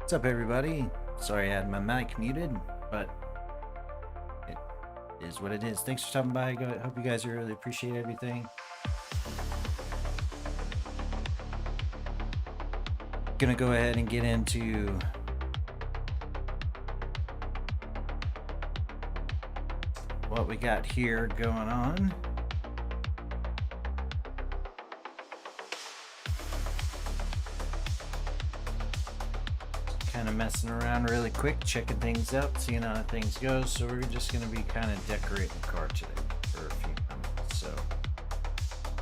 What's up, everybody? Sorry I had my mic muted, but it is what it is. Thanks for stopping by. Hope you guys really appreciate everything. Gonna go ahead and get into what we got here going on. Kind of messing around really quick, checking things out, seeing how things go. So we're just gonna be kind of decorating the car today for a few minutes. So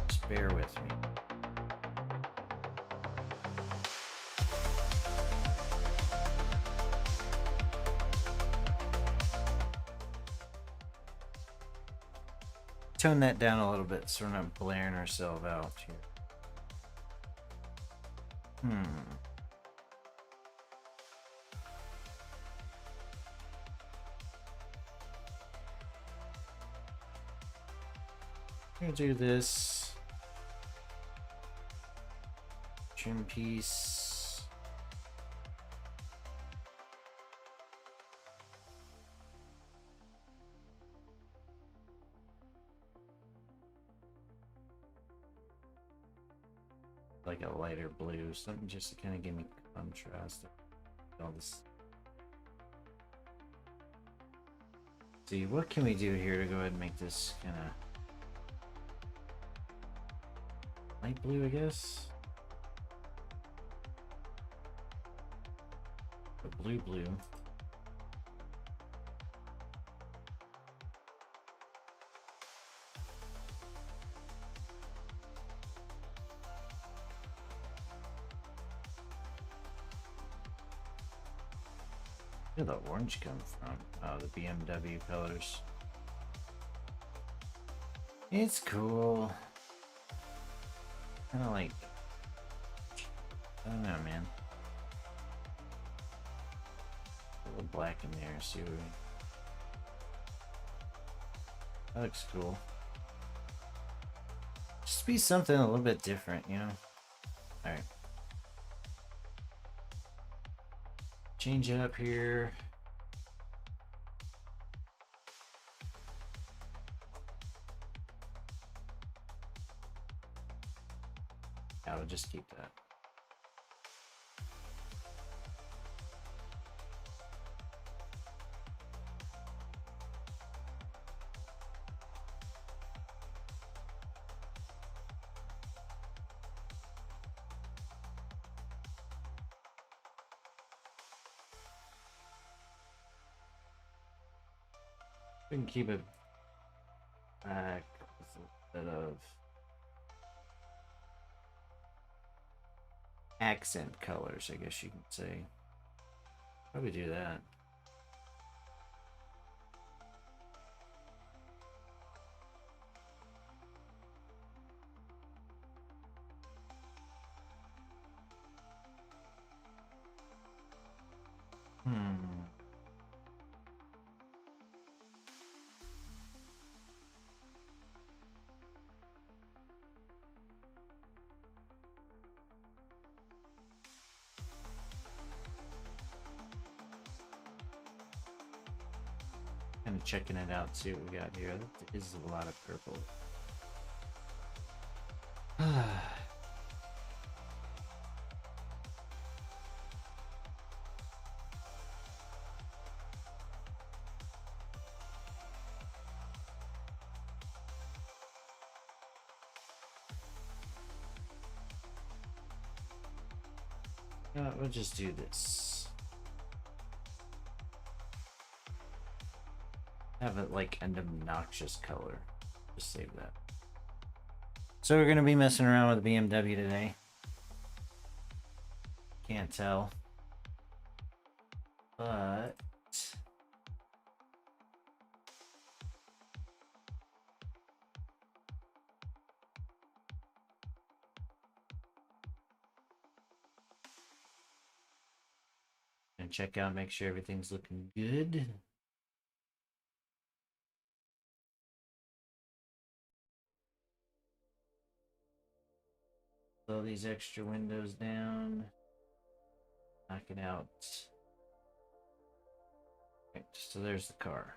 just bear with me. Tone that down a little bit so we're not blaring ourselves out here. I'm gonna do this trim piece. Like a lighter blue, something just to kind of give me contrast. All this. See, what can we do here to go ahead and make this kind of light blue, I guess? But blue. Where did the orange come from? Oh, the BMW colors. It's cool. Kind of like, I don't know, man. A little black in there. See what we... That looks cool. Just be something a little bit different, you know? Alright. Change it up here. I would just keep that. We can keep it back with a bit of accent colors, I guess you can say. Probably do that. Kind of checking it out, see what we got here. That is a lot of purple. We'll just do this. Have it like an obnoxious color. Just save that. So we're gonna be messing around with the BMW today. Can't tell. But and check out, make sure everything's looking good. Slow these extra windows down. knock it out. Okay, so there's the car.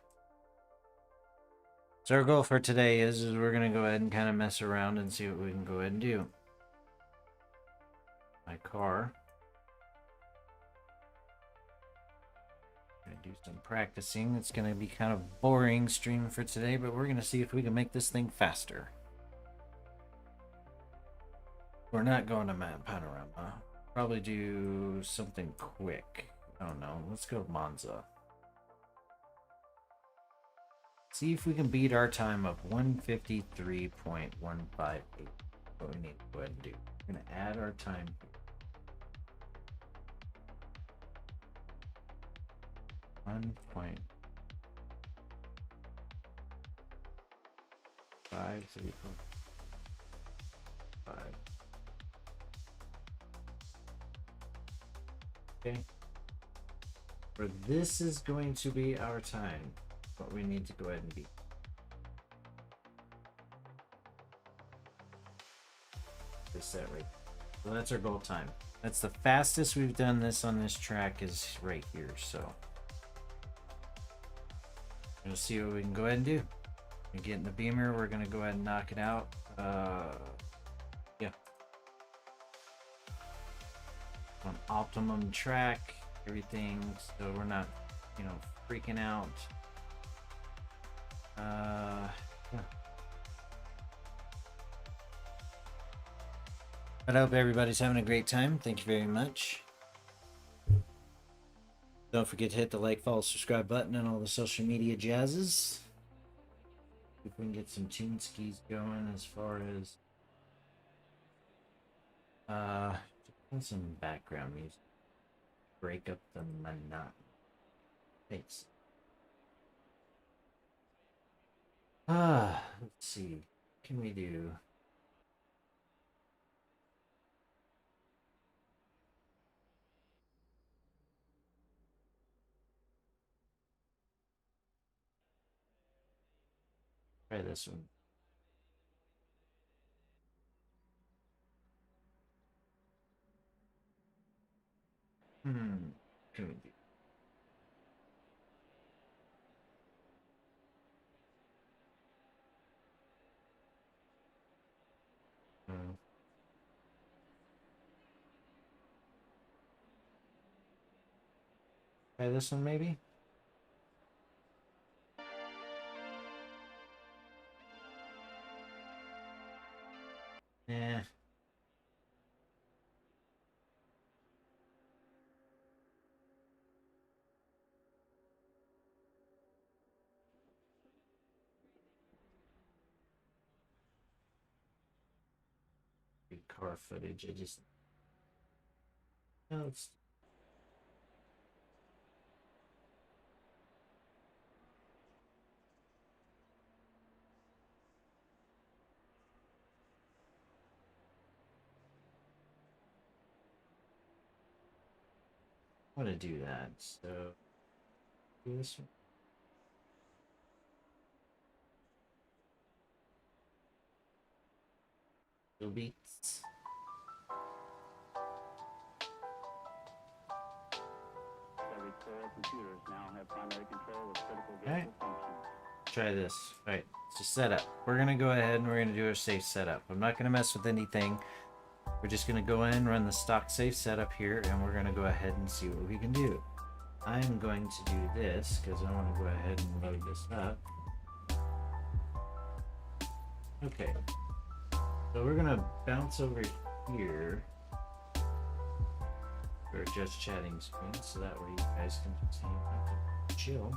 So our goal for today is we're going to go ahead and kind of mess around and see what we can go ahead and do. My car. Gonna do some practicing. It's going to be kind of boring stream for today, but we're going to see if we can make this thing faster. We're not going to map panorama. Probably do something quick. I don't know. Let's go Monza. See if we can beat our time of 153.158. What we need to go ahead and do. We're going to add our time here. 1.535. Okay. For this is going to be our time. What we need to go ahead and beat. Set right. So that's our goal time. That's the fastest we've done this on this track is right here. So we'll see what we can go ahead and do. We get in the Beamer. We're gonna go ahead and knock it out. Yeah. On optimum track, everything, so we're not, you know, freaking out. Yeah. But I hope everybody's having a great time. Thank you very much. Don't forget to hit the like, follow, subscribe button and all the social media jazzes. If we can get some tune skis going as far as some background music. Break up the monotony. Thanks. Let's see. What can we do? Try this one. Can we do? Try this one maybe? Yeah. Good car footage. I just no, it's I want to do that. So do this one. Little beats. Every core computers now have primary control of critical vehicle Alright. functions. Try this. Alright, it's a setup. We're gonna go ahead and we're gonna do a safe setup. I'm not gonna mess with anything. We're just gonna go in, run the stock safe setup here, and we're gonna go ahead and see what we can do. I'm going to do this because I want to go ahead and load this up. Okay. So we're gonna bounce over here for just chatting screen, so that way you guys can continue to chill.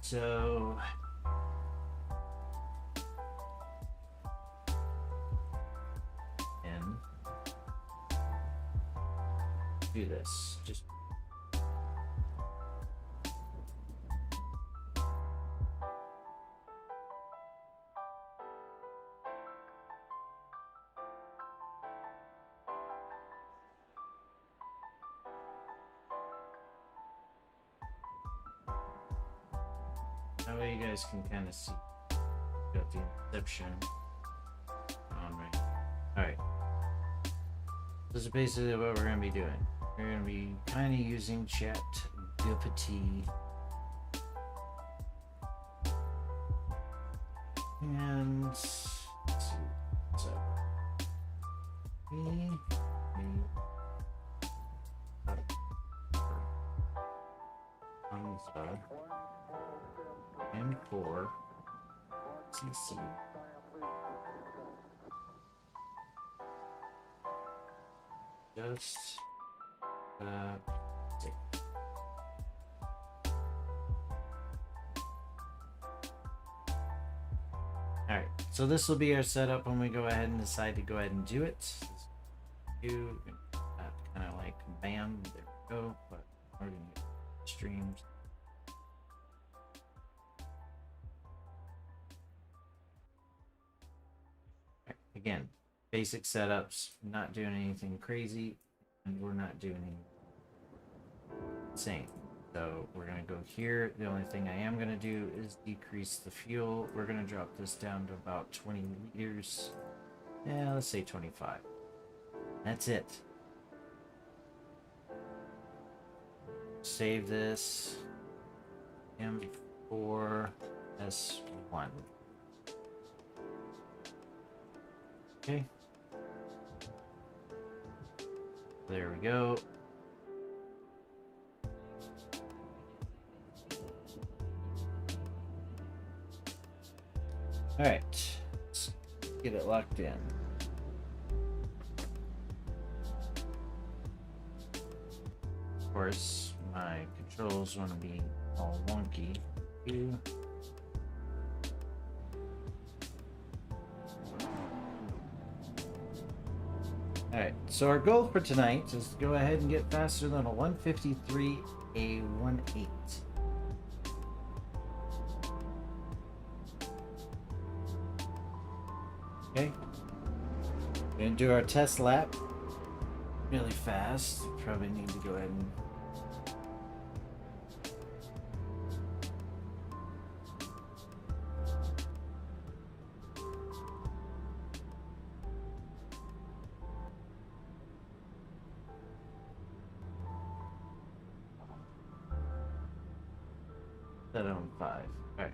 So and do this. Just that way you guys can kind of see. Got the inception on right. Alright. This is basically what we're going to be doing. We're going to be kind of using ChatGPT. And let's see. So Hamza M4 CC. Just see. Alright, so this will be our setup when we go ahead and decide to go ahead and do it. Do kind of like bam, there we go, but we're gonna get streams. Right, again, basic setups, not doing anything crazy, and we're not doing anything insane. So we're going to go here. The only thing I am going to do is decrease the fuel. We're going to drop this down to about 20 liters. Yeah, let's say 25. That's it. Save this. M4 S1. Okay. There we go. All right, let's get it locked in. Of course, my controls want to be all wonky. All right, so our goal for tonight is to go ahead and get faster than a 153 A18. Okay, we're gonna do our test lap really fast. Probably need to go ahead and set it on 5. All right.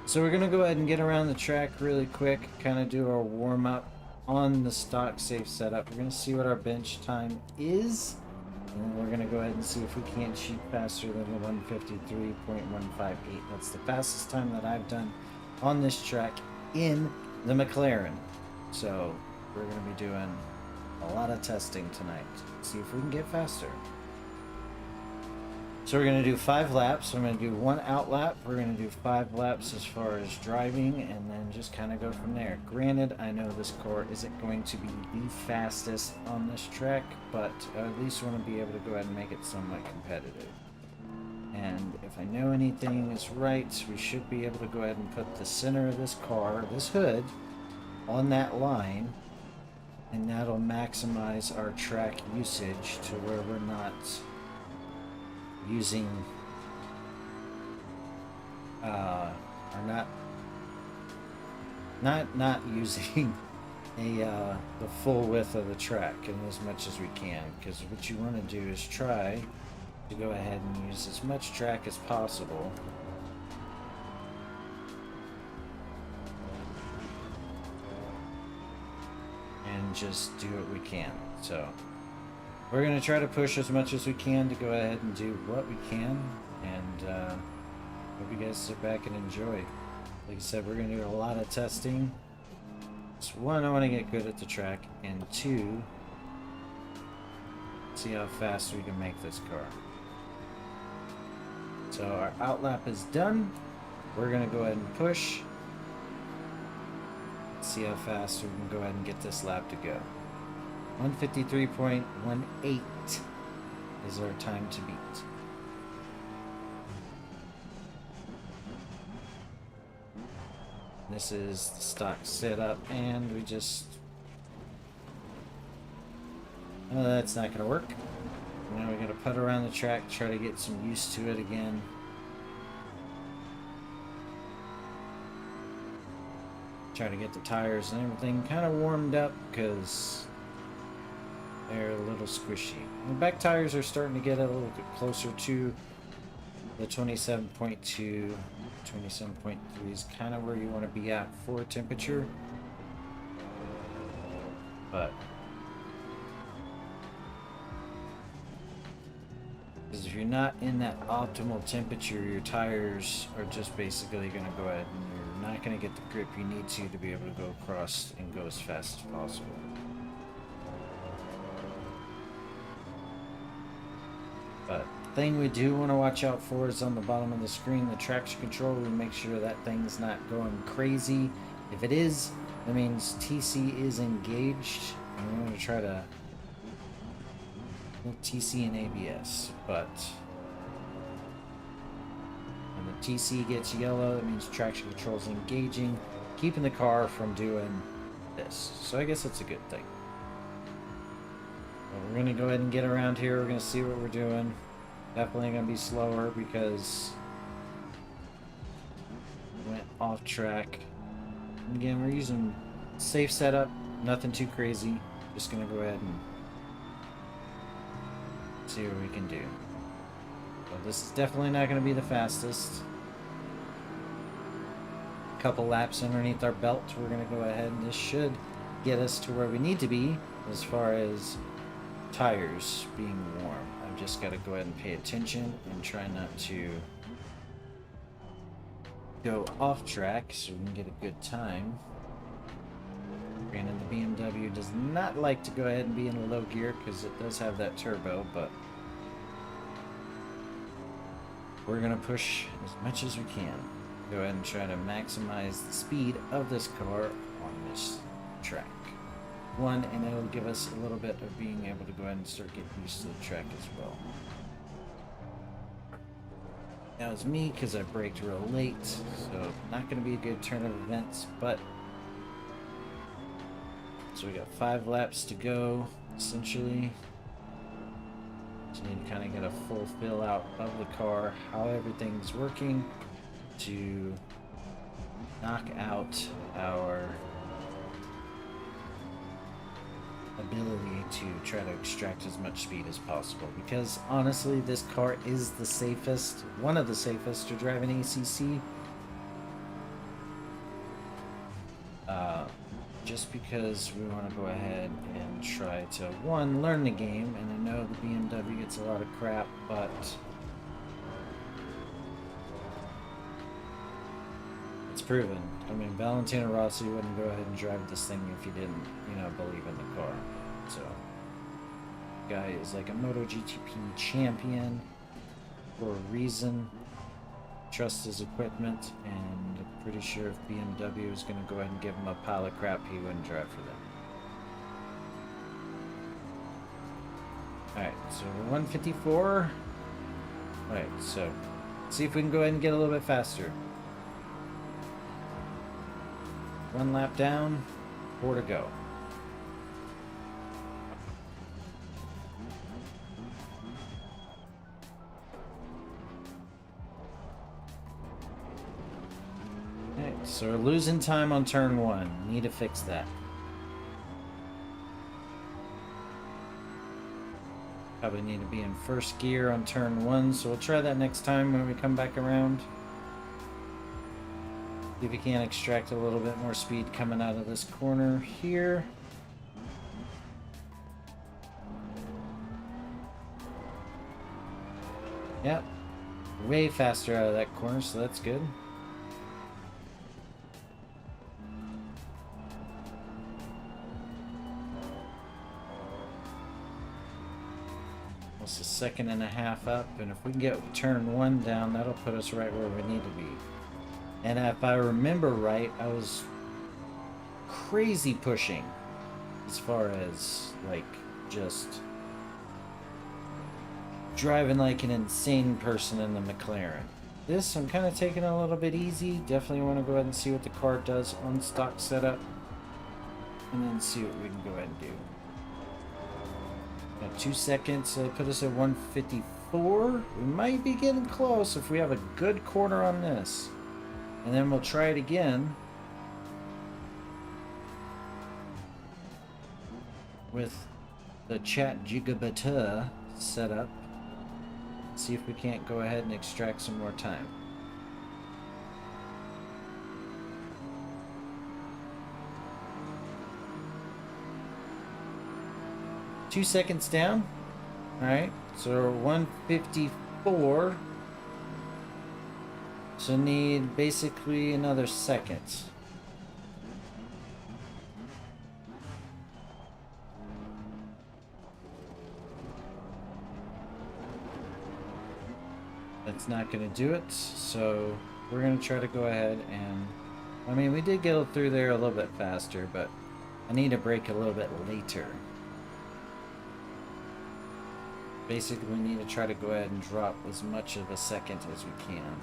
So we're gonna go ahead and get around the track really quick, kind of do our warm up on the stock safe setup. We're gonna see what our bench time is, and we're gonna go ahead and see if we can't cheat faster than the 153.158. That's the fastest time that I've done on this track in the McLaren. So we're gonna be doing a lot of testing tonight. See if we can get faster. So we're going to do 5 laps. I'm going to do 1 out lap. We're going to do 5 laps as far as driving, and then just kind of go from there. Granted, I know this car isn't going to be the fastest on this track, but I at least want to be able to go ahead and make it somewhat competitive. And if I know anything is right, we should be able to go ahead and put the center of this car, this hood, on that line, and that'll maximize our track usage to where we're not using or not using the full width of the track and as much as we can, because what you want to do is try to go ahead and use as much track as possible and just do what we can. So we're going to try to push as much as we can to go ahead and do what we can, and hope you guys sit back and enjoy. Like I said, we're going to do a lot of testing. So 1, I want to get good at the track, and 2, see how fast we can make this car. So our out lap is done. We're going to go ahead and push. See how fast we can go ahead and get this lap to go. 153.18 is our time to beat. This is the stock setup, and we just... Oh, that's not going to work. Now we're going to put around the track, try to get some used to it again. Try to get the tires and everything kind of warmed up because they're a little squishy. The back tires are starting to get a little bit closer to the 27.2, 27.3 is kind of where you want to be at for temperature. But because if you're not in that optimal temperature, your tires are just basically going to go ahead and you're not going to get the grip you need to be able to go across and go as fast as possible. But the thing we do want to watch out for is on the bottom of the screen, the traction control. We make sure that thing's not going crazy. If it is, that means TC is engaged. And we're going to try to TC and ABS, but when the TC gets yellow, that means traction control is engaging, keeping the car from doing this. So I guess it's a good thing. Well, we're going to go ahead and get around here. We're going to see what we're doing. Definitely going to be slower because we went off track. And again, we're using safe setup, nothing too crazy. Just going to go ahead and see what we can do. Well, this is definitely not going to be the fastest. A couple laps underneath our belt, we're going to go ahead and this should get us to where we need to be as far as tires being warm. I've just got to go ahead and pay attention and try not to go off track so we can get a good time. Granted, the BMW does not like to go ahead and be in low gear because it does have that turbo, but we're going to push as much as we can. Go ahead and try to maximize the speed of this car on this track. And it'll give us a little bit of being able to go ahead and start getting used to the track as well. That was me because I braked real late, so not going to be a good turn of events, but so we got 5 laps to go, essentially. So we need to kind of get a full fill out of the car, how everything's working to knock out our ability to try to extract as much speed as possible. Because honestly, this car is the safest, one of the safest to drive in ACC. Just because we want to go ahead and try to, one, learn the game, and I know the BMW gets a lot of crap, but it's proven. I mean, Valentino Rossi wouldn't go ahead and drive this thing if he didn't, believe in the car. So, guy is like a MotoGP champion for a reason. Trust his equipment, and I'm pretty sure if BMW was going to go ahead and give him a pile of crap, he wouldn't drive for them. Alright, so we're 154. Alright, so see if we can go ahead and get a little bit faster. 1 lap down, 4 to go. So we're losing time on turn 1. Need to fix that. Probably need to be in first gear on turn 1, so we'll try that next time when we come back around. See if we can extract a little bit more speed coming out of this corner here. Yep. Way faster out of that corner, so that's good. Almost a second and a half up, and if we can get turn 1 down, that'll put us right where we need to be. And if I remember right, I was crazy pushing as far as like just driving like an insane person in the McLaren. This I'm kind of taking a little bit easy. Definitely want to go ahead and see what the car does on stock setup, and then see what we can go ahead and do. Got 2 seconds to put us at 154. We might be getting close if we have a good corner on this. And then we'll try it again. with the chat gigabit set up. See if we can't go ahead and extract some more time. Two seconds down. Alright, so 154. So need basically another second. That's not going to do it, so we're going to try to go ahead and... I mean, we did get through there a little bit faster, but I need to brake a little bit later. Basically, we need to try to go ahead and drop as much of a second as we can.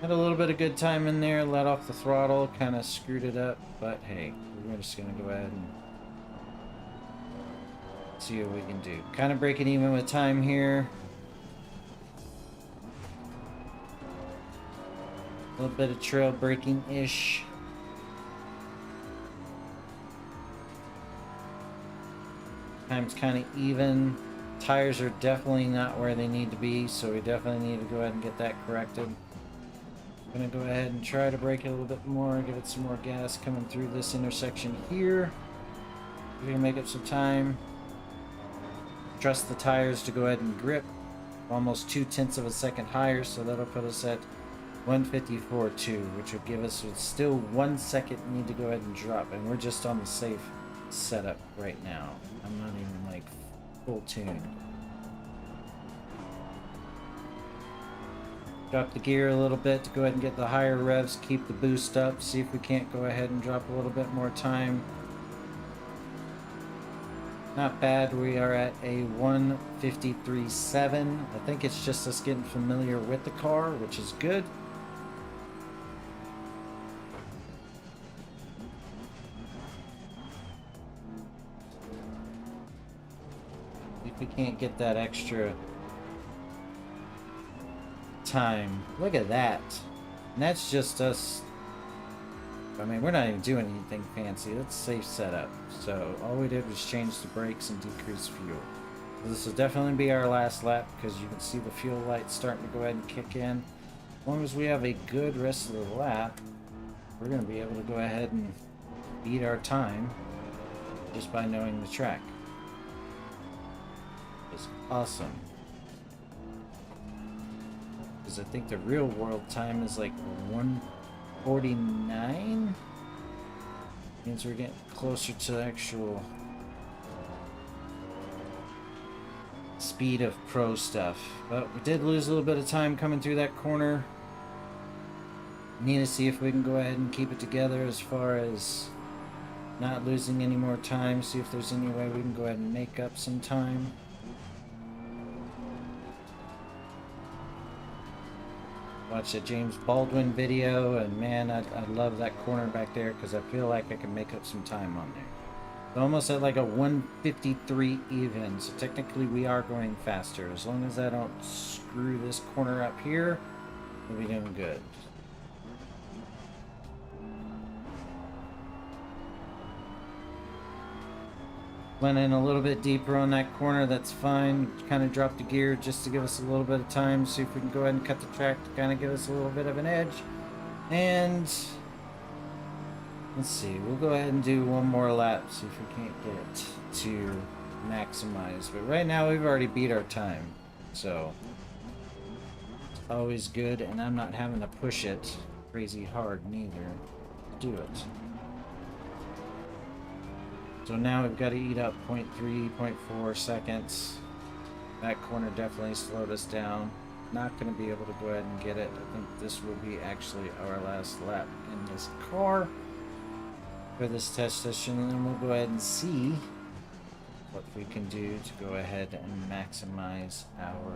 Had a little bit of good time in there, let off the throttle, kind of screwed it up, but hey, we're just going to go ahead and see what we can do. Kind of breaking even with time here. A little bit of trail braking-ish. Time's kind of even. Tires are definitely not where they need to be, so we definitely need to go ahead and get that corrected. I'm gonna go ahead and try to brake it a little bit more, give it some more gas coming through this intersection here. We're gonna make up some time. Trust the tires to go ahead and grip. Almost 0.2 of a second higher, so that'll put us at 154.2, which will give us still 1 second need to go ahead and drop, and we're just on the safe setup right now. I'm not even like full tune. Drop the gear a little bit to go ahead and get the higher revs, keep the boost up, see if we can't go ahead and drop a little bit more time. Not bad, we are at a 153.7. I think it's just us getting familiar with the car, which is good. If we can't get that extra time. Look at that. And that's just us. I mean, we're not even doing anything fancy. That's safe setup. So all we did was change the brakes and decrease fuel. So this will definitely be our last lap because you can see the fuel lights starting to go ahead and kick in. As long as we have a good rest of the lap, we're going to be able to go ahead and beat our time just by knowing the track. It's awesome. Because I think the real world time is like 1:49. Means we're getting closer to the actual speed of pro stuff. But we did lose a little bit of time coming through that corner. Need to see if we can go ahead and keep it together as far as not losing any more time. See if there's any way we can go ahead and make up some time. Watched a James Baldwin video, and man, I love that corner back there because I feel like I can make up some time on there. So almost at like a 153 even, so technically we are going faster. As long as I don't screw this corner up here, we'll be doing good. Went in a little bit deeper on that corner, that's fine. Kind of dropped the gear just to give us a little bit of time. See if we can go ahead and cut the track to kind of give us a little bit of an edge. And let's see, we'll go ahead and do one more lap, see if we can't get it to maximize. But right now we've already beat our time, so it's always good, and I'm not having to push it crazy hard neither to do it. So now we've got to eat up 0.3, 0.4 seconds. That corner definitely slowed us down. Not going to be able to go ahead and get it. I think this will be actually our last lap in this car for this test session. And then we'll go ahead and see what we can do to go ahead and maximize our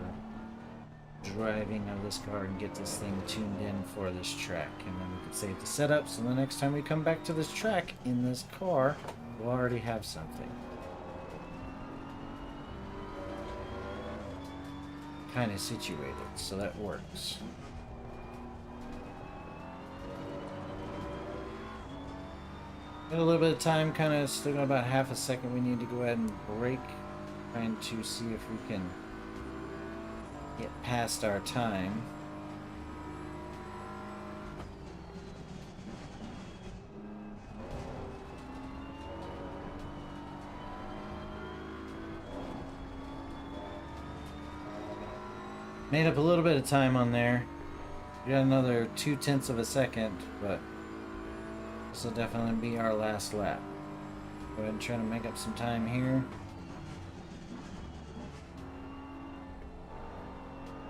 driving of this car and get this thing tuned in for this track. And then we can save the setup, so the next time we come back to this track in this car, we'll already have something. kind of situated, so that works. Got a little bit of time, kind of still got about half a second. We need to go ahead and break, trying to see if we can get past our time. Made up a little bit of time on there. We got another 0.2 of a second, but this will definitely be our last lap. Go ahead and try to make up some time here.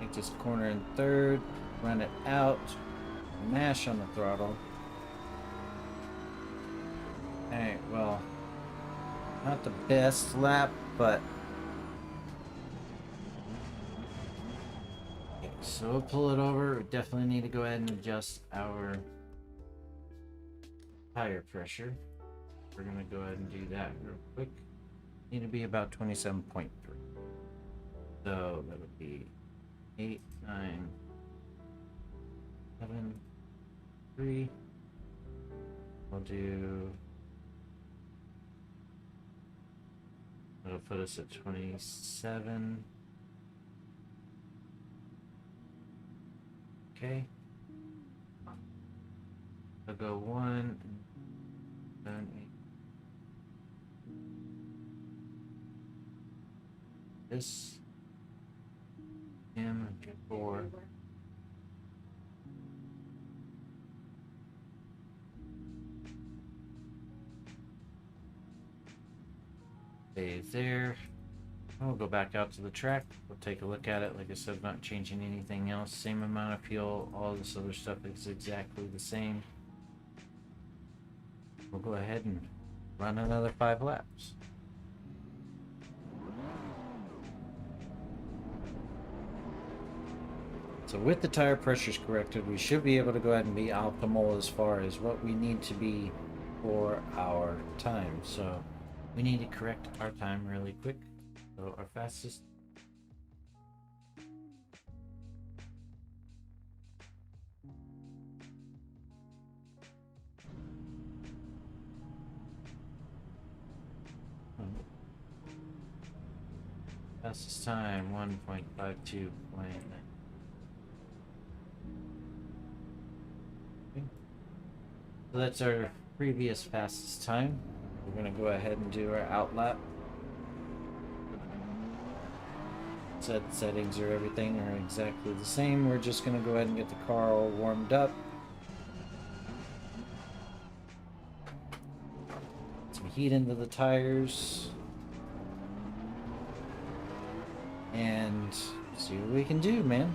Take this corner in third, run it out, mash on the throttle. Alright, well, not the best lap, but so we'll pull it over. We definitely need to go ahead and adjust our tire pressure. We're gonna go ahead and do that real quick. Need to be about 27.3. So that would be 8, 9, 7, 3. We'll do. That'll put us at 27. Okay. I'll go 1, 7, 8. This M4. Stay there. We'll go back out to the track. We'll take a look at it. Like I said, not changing anything else. Same amount of fuel. All this other stuff is exactly the same. We'll go ahead and run another 5 laps. So with the tire pressures corrected, we should be able to go ahead and be optimal as far as what we need to be for our time. So we need to correct our time really quick. So our fastest. Fastest time 1.52. So that's our previous fastest time. We're going to go ahead and do our out lap. Settings or everything are exactly the same. We're just going to go ahead and get the car all warmed up. Some heat into the tires. And see what we can do, man.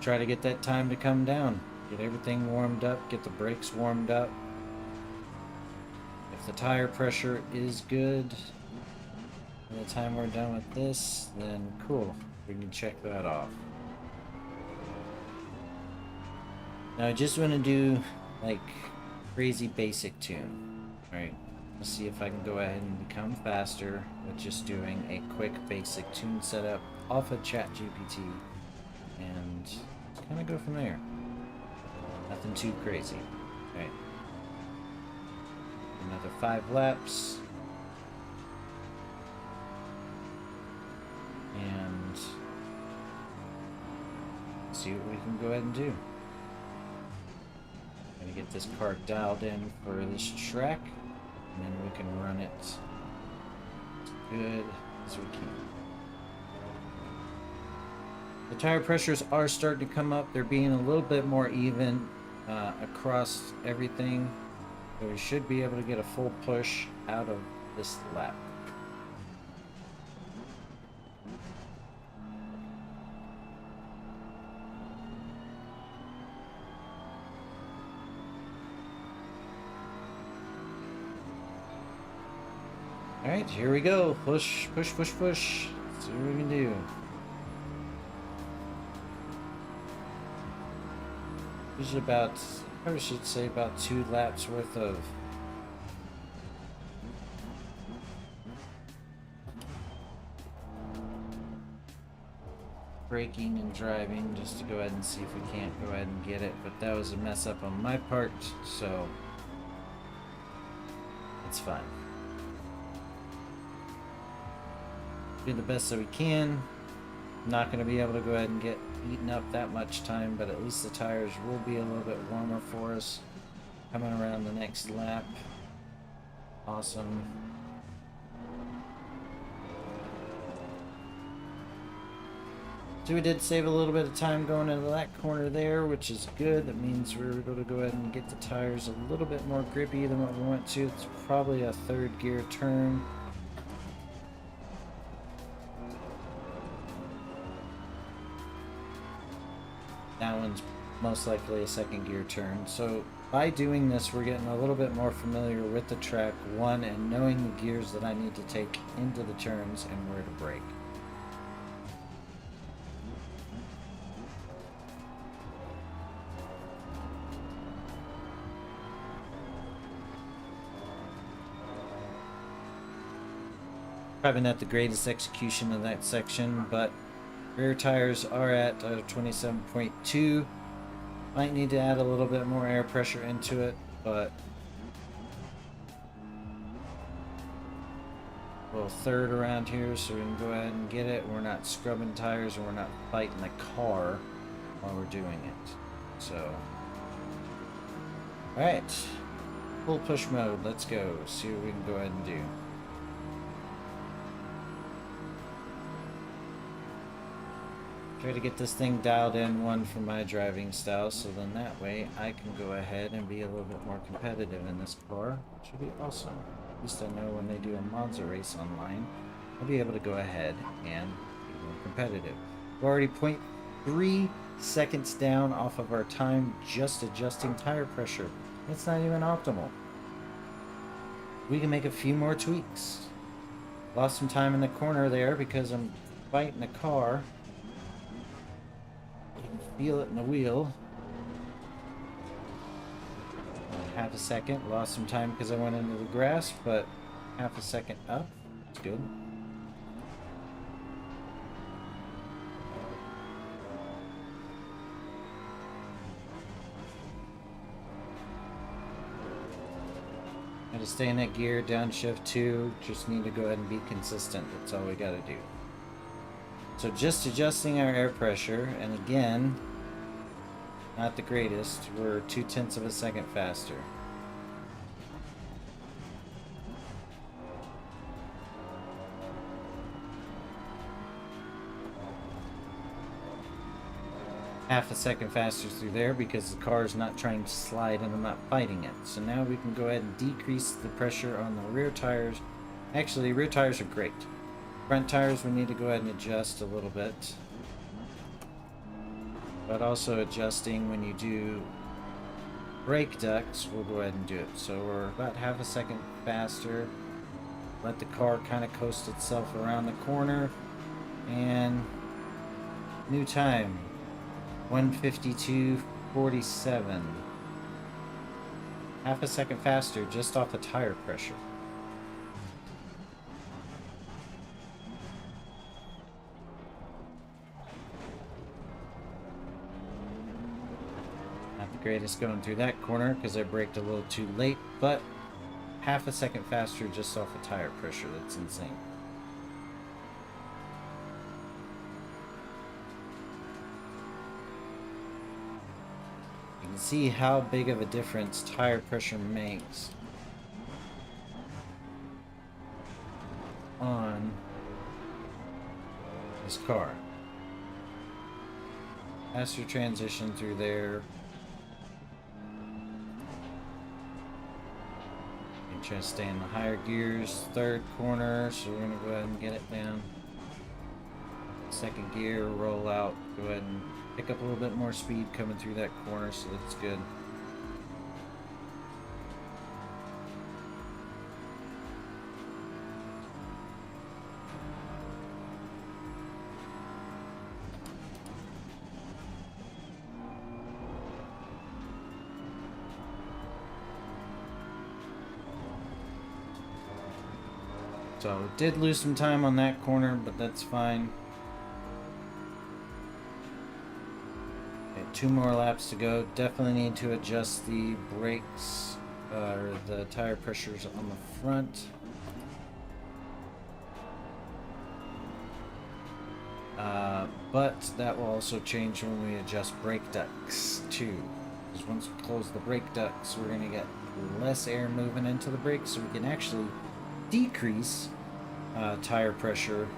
Try to get that time to come down. Get everything warmed up, get the brakes warmed up. If the tire pressure is good by the time we're done with this, then cool. We can check that off. Now I just want to do like crazy basic tune. Alright, let's see if I can go ahead and become faster with just doing a quick basic tune setup off of ChatGPT and kind of go from there. Nothing too crazy. Okay. Another 5 laps. And see what we can go ahead and do. Gonna get this car dialed in for this track, and then we can run it as good as we can. The tire pressures are starting to come up. They're being a little bit more even across everything. So we should be able to get a full push out of this lap. Alright, here we go. Push, push, push, push. Let's see what we can do. There's about, I probably should say about 2 laps worth of braking and driving just to go ahead and see if we can't go ahead and get it, but that was a mess up on my part, so it's fine. Do the best that we can. Not going to be able to go ahead and get eaten up that much time, but at least the tires will be a little bit warmer for us coming around the next lap. Awesome. So we did save a little bit of time going into that corner there, which is good. That means we were able to go ahead and get the tires a little bit more grippy than what we went to. It's probably a third gear turn. That one's most likely a second gear turn. So by doing this, we're getting a little bit more familiar with the track, one, and knowing the gears that I need to take into the turns and where to brake. Probably not the greatest execution of that section, but rear tires are at 27.2. Might need to add a little bit more air pressure into it, but we'll third around here so we can go ahead and get it. We're not scrubbing tires and we're not fighting the car while we're doing it. So, alright, full push mode, let's go, see what we can go ahead and do. Try to get this thing dialed in one for my driving style, so then that way I can go ahead and be a little bit more competitive in this car, which would be awesome. At least I know when they do a Monza race online, I'll be able to go ahead and be more competitive. We're already 0.3 seconds down off of our time just adjusting tire pressure. It's not even optimal. We can make a few more tweaks. Lost some time in the corner there because I'm fighting the car. Feel it in the wheel. Half a second. Lost some time because I went into the grass, but half a second up. It's good. Gotta stay in that gear, downshift 2. Just need to go ahead and be consistent. That's all we gotta do. So just adjusting our air pressure, and again, not the greatest. We're 0.2 of a second faster. Half a second faster through there because the car is not trying to slide and I'm not fighting it. So now we can go ahead and decrease the pressure on the rear tires. Actually, rear tires are great. Front tires we need to go ahead and adjust a little bit. But also adjusting when you do brake ducts, we'll go ahead and do it. So we're about half a second faster. Let the car kind of coast itself around the corner. And new time, 1:52.47. Half a second faster just off the tire pressure. Greatest going through that corner because I braked a little too late, but half a second faster just off the tire pressure. That's insane. You can see how big of a difference tire pressure makes on this car. Faster transition through there. Try to stay in the higher gears. Third corner, so we're going to go ahead and get it down. Second gear, roll out. Go ahead and pick up a little bit more speed coming through that corner, so that's good. So did lose some time on that corner, but that's fine. 2 more laps to go. Definitely need to adjust the brakes or the tire pressures on the front. But that will also change when we adjust brake ducts too. Because once we close the brake ducts, we're going to get less air moving into the brakes, so we can actually decrease tire pressure,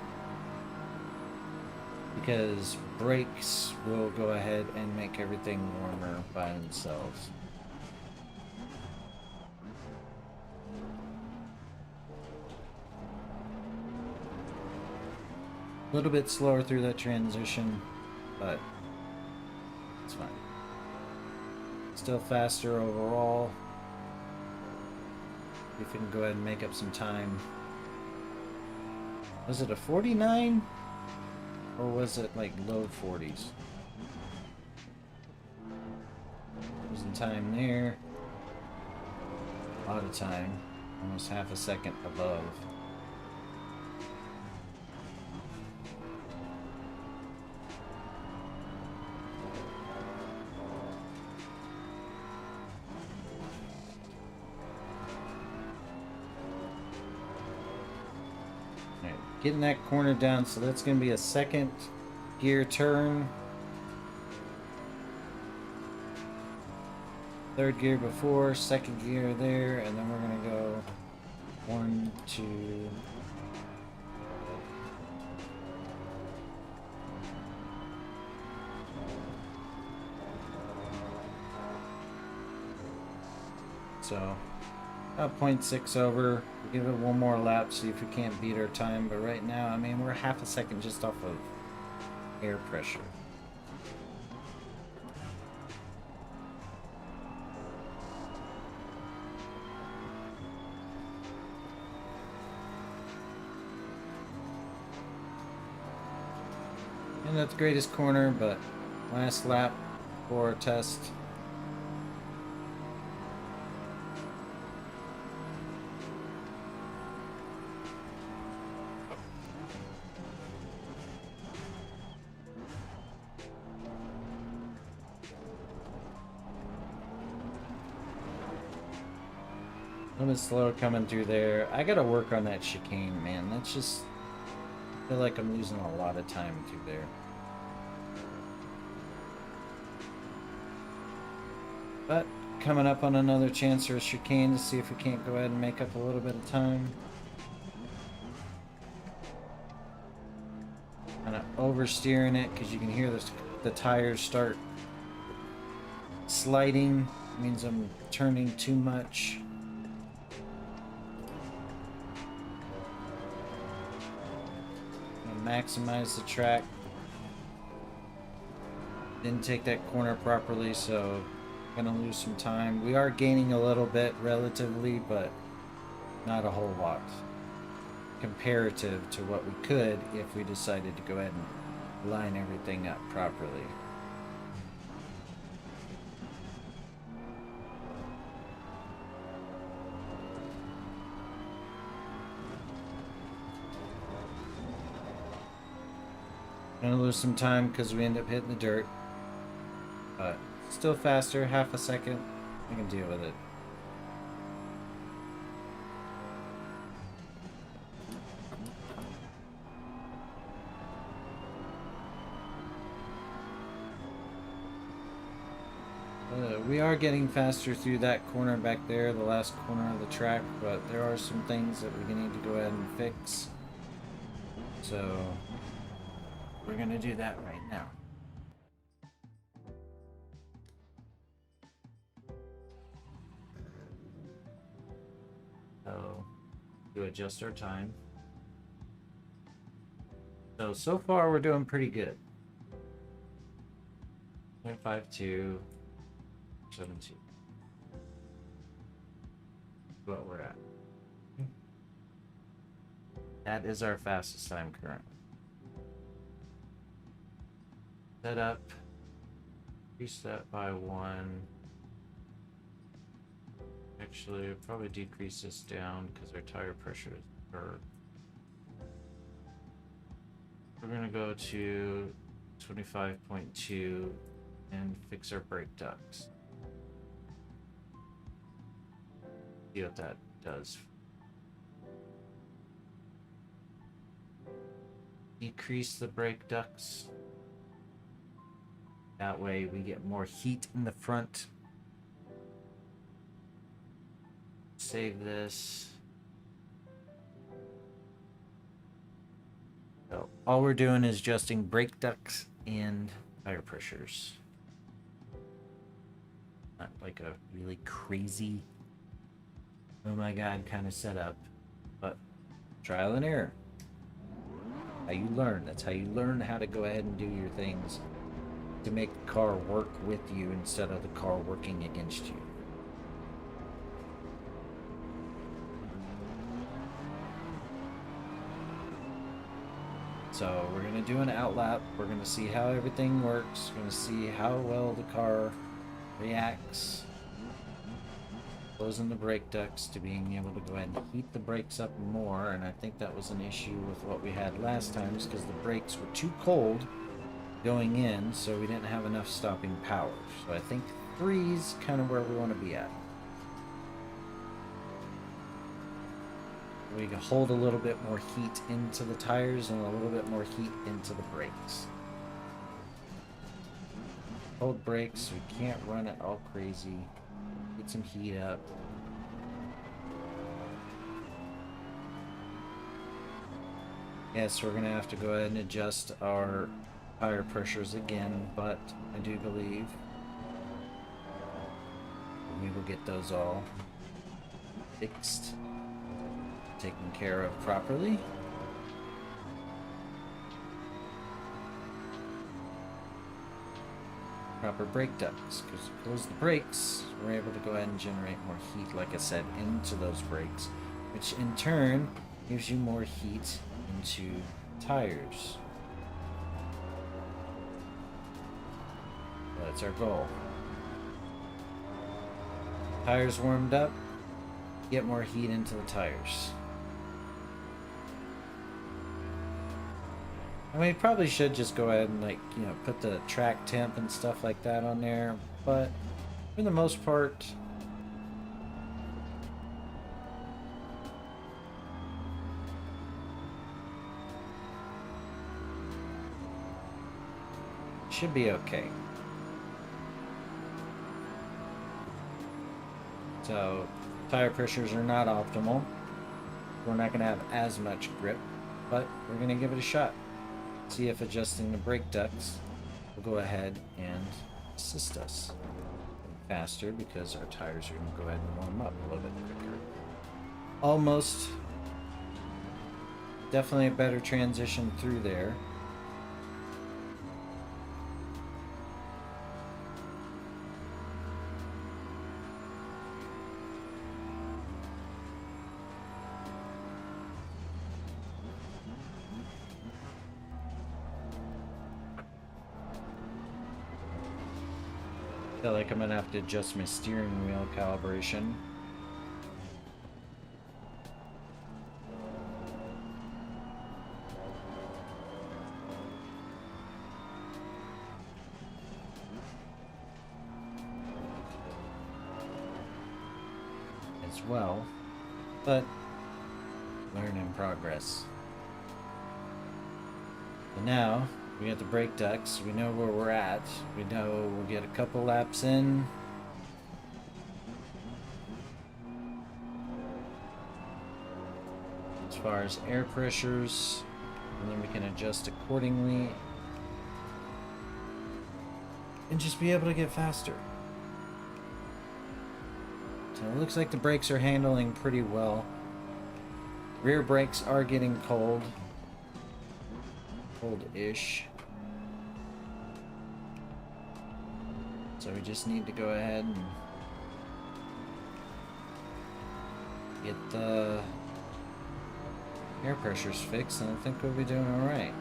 because brakes will go ahead and make everything warmer by themselves. A little bit slower through that transition, but it's fine. Still faster overall. If we can go ahead and make up some time. Was it a 49? Or was it like low 40s? Losing time there. A lot of time. Almost half a second above. Getting that corner down, so that's going to be a second gear turn. Third gear before, second gear there, and then we're going to go 1, 2. So, about 0.6 over. We'll give it one more lap, see if we can't beat our time. But right now, I mean, we're half a second just off of air pressure. And not the greatest corner, but last lap for our test. A little bit slower coming through there. I gotta work on that chicane, man. That's just... I feel like I'm losing a lot of time through there. But coming up on another chance for a chicane to see if we can't go ahead and make up a little bit of time. Kind of oversteering it because you can hear the tires start sliding. It means I'm turning too much. Maximize the track. Didn't take that corner properly, so gonna lose some time. We are gaining a little bit relatively, but not a whole lot comparative to what we could if we decided to go ahead and line everything up properly. Gonna lose some time because we end up hitting the dirt, but still faster, half a second. I can deal with it. We are getting faster through that corner back there, the last corner of the track, but there are some things that we need to go ahead and fix. So we're gonna do that right now. So to adjust our time. So far we're doing pretty good. 0.52, 17. What we're at. That is our fastest time currently. Set up. Increase that by 1. Actually, I'll probably decrease this down because our tire pressure is per. We're gonna go to 25.2 and fix our brake ducts. See what that does. Decrease the brake ducts. That way we get more heat in the front. Save this. So all we're doing is adjusting brake ducts and tire pressures. Not like a really crazy, oh my god kind of setup, but trial and error. How you learn. That's how you learn how to go ahead and do your things to make the car work with you instead of the car working against you. So we're going to do an outlap. We're going to see how everything works. We're going to see how well the car reacts. Closing the brake ducts to being able to go ahead and heat the brakes up more. And I think that was an issue with what we had last time, because the brakes were too cold going in, so we didn't have enough stopping power. So I think 3 is kind of where we want to be at. We can hold a little bit more heat into the tires and a little bit more heat into the brakes. Cold brakes, we can't run it all crazy. Get some heat up. Yes, we're gonna have to go ahead and adjust our tire pressures again, but I do believe we will get those all fixed, taken care of properly. Proper brake ducts, because if we close the brakes, we're able to go ahead and generate more heat, like I said, into those brakes, which in turn gives you more heat into tires. That's our goal. Tires warmed up, get more heat into the tires. I mean, probably should just go ahead and, like, you know, put the track temp and stuff like that on there, but for the most part, should be okay. So, tire pressures are not optimal. We're not going to have as much grip, but we're going to give it a shot. See if adjusting the brake ducts will go ahead and assist us faster, because our tires are going to go ahead and warm up a little bit quicker. Almost. Definitely a better transition through there. I feel like I'm gonna have to adjust my steering wheel calibration. As well, but learn in progress. And now we got the brake ducts. We know where we're at. We know we'll get a couple laps in. As far as air pressures, and then we can adjust accordingly and just be able to get faster. So it looks like the brakes are handling pretty well. Rear brakes are getting cold. Cold-ish. So we just need to go ahead and get the air pressures fixed, and I think we'll be doing alright.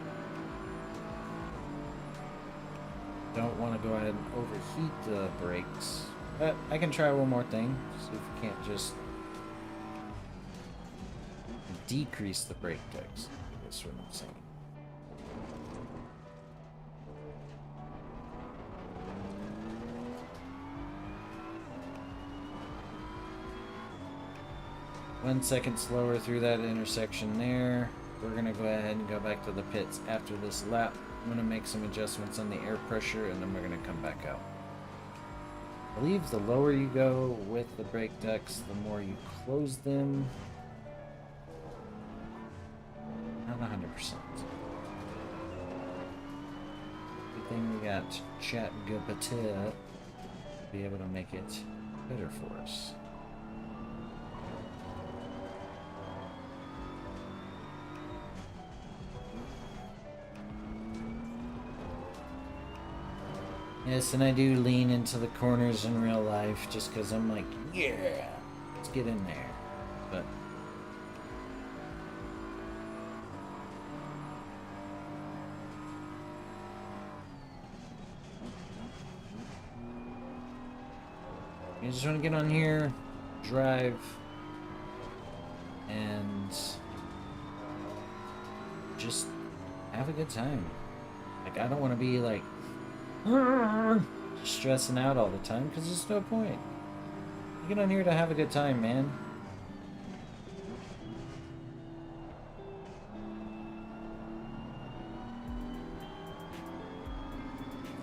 Don't want to go ahead and overheat the brakes, but I can try one more thing, see if we can't just decrease the brake ducts. That's what I'm saying. 1 second slower through that intersection there. We're gonna go ahead and go back to the pits after this lap. I'm gonna make some adjustments on the air pressure and then we're gonna come back out. I believe the lower you go with the brake ducts, the more you close them. Not 100%. Good thing we got Chat GPT to be able to make it better for us. Yes, and I do lean into the corners in real life just because I'm like, yeah, let's get in there. But you just want to get on here, drive, and just have a good time. Like, I don't want to be like stressing out all the time because there's no point. You get on here to have a good time, man.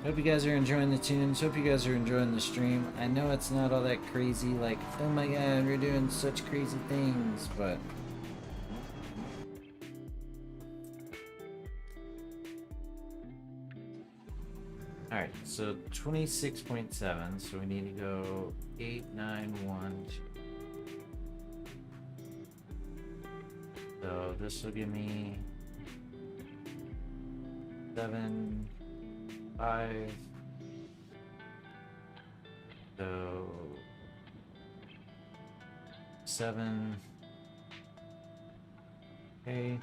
Hope you guys are enjoying the tunes. Hope you guys are enjoying the stream. I know it's not all that crazy, like, oh my god, we're doing such crazy things, but alright, so 26.7, so we need to go 8, 9, 1, 2. So this will give me 7, 5. So 7. Okay.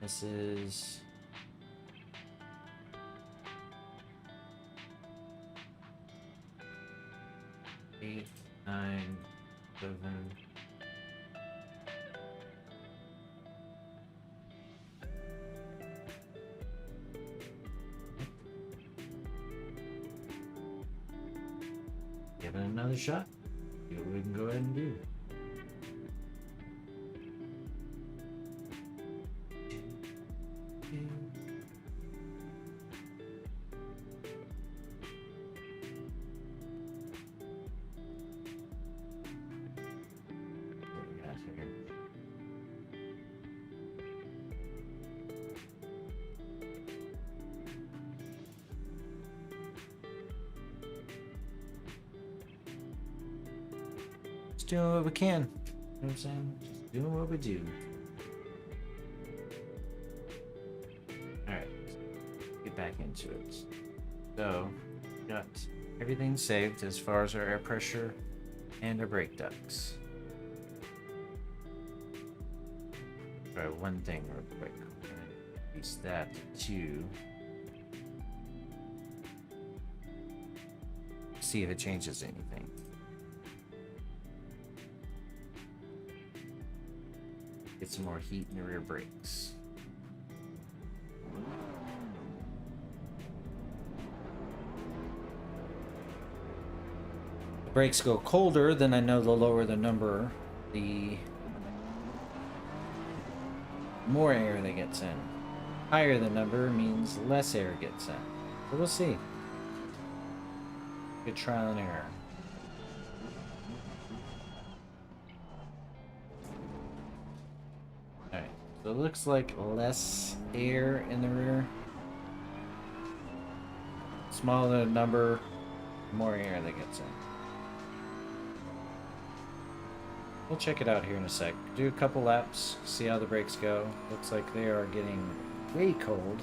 This is 8, 9, 7. Give it another shot. See what we can go ahead and do. Doing what we can. You know what I'm saying? Just doing what we do. Alright. Get back into it. So, got everything saved as far as our air pressure and our brake ducts. Try one thing real quick. We're gonna increase that to 2. See if it changes anything. Get some more heat in the rear brakes. The brakes go colder, then I know the lower the number, the more air that gets in. Higher the number means less air gets in. So we'll see. Good trial and error. So it looks like less air in the rear. Smaller the number, more air that gets in. We'll check it out here in a sec. Do a couple laps, see how the brakes go. Looks like they are getting way cold.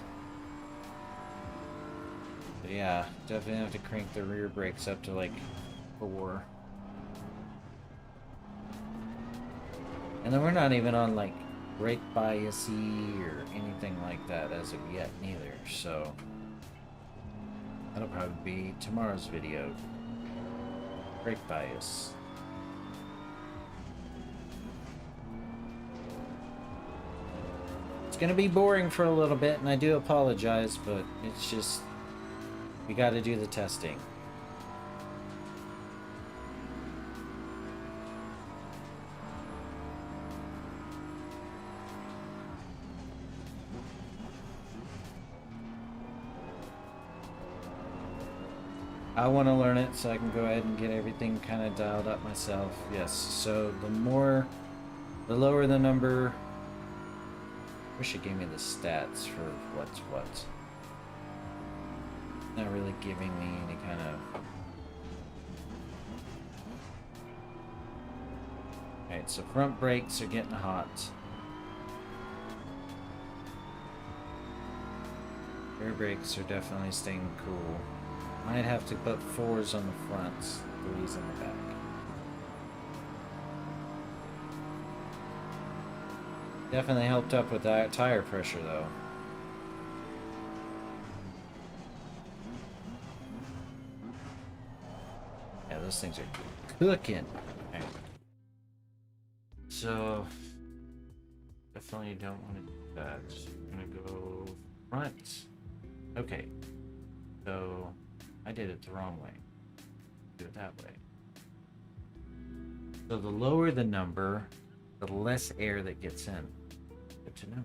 But yeah, definitely have to crank the rear brakes up to like 4. And then we're not even on like brake biasy or anything like that as of yet neither, so that'll probably be tomorrow's video. Brake bias. It's gonna be boring for a little bit, and I do apologize, but it's just we gotta do the testing. I want to learn it so I can go ahead and get everything kind of dialed up myself. Yes, so the lower the number. Wish it gave me the stats for what's what. Not really giving me any kind of. Alright, so front brakes are getting hot. Rear brakes are definitely staying cool. Might have to put 4s on the fronts, 3s on the back. Definitely helped up with that tire pressure though. Yeah, those things are cooking. Okay. So definitely don't want to do that. I'm gonna go front. Okay. So I did it the wrong way. Do it that way. So the lower the number, the less air that gets in. Good to know.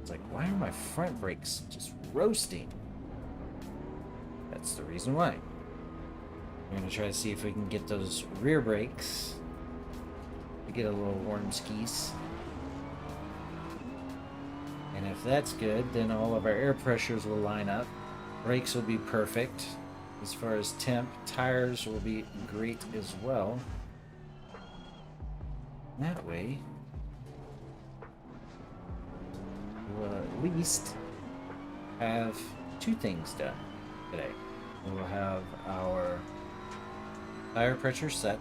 It's like, why are my front brakes just roasting? That's the reason why. We're gonna try to see if we can get those rear brakes to get a little warm skis. And if that's good, then all of our air pressures will line up. Brakes will be perfect. As far as temp, tires will be great as well. That way, we'll at least have 2 things done today. We'll have our tire pressure set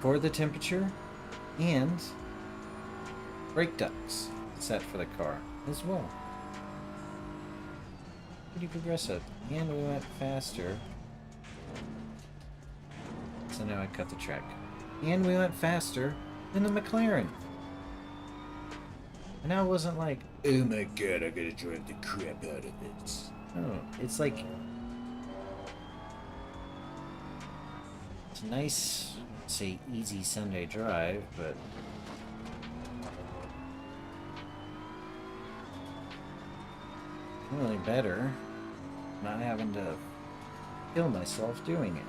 for the temperature and brake ducts set for the car as well. Pretty progressive. And we went faster. So now I cut the track. And we went faster than the McLaren. And now it wasn't like, oh my god, I gotta drive the crap out of this. No, it's like, it's a nice, say, easy Sunday drive, but really better not having to kill myself doing it.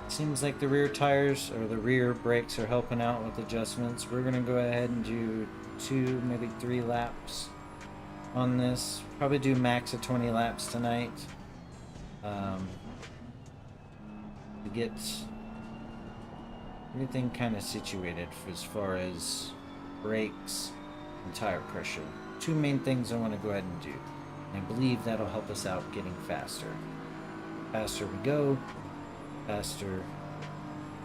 Seems like the rear tires or the rear brakes are helping out with adjustments. We're gonna go ahead and do 2, maybe 3 laps on this. Probably do max of 20 laps tonight. To get everything kind of situated as far as brakes and tire pressure. 2 main things I want to go ahead and do. And I believe that'll help us out getting faster. Faster we go, faster,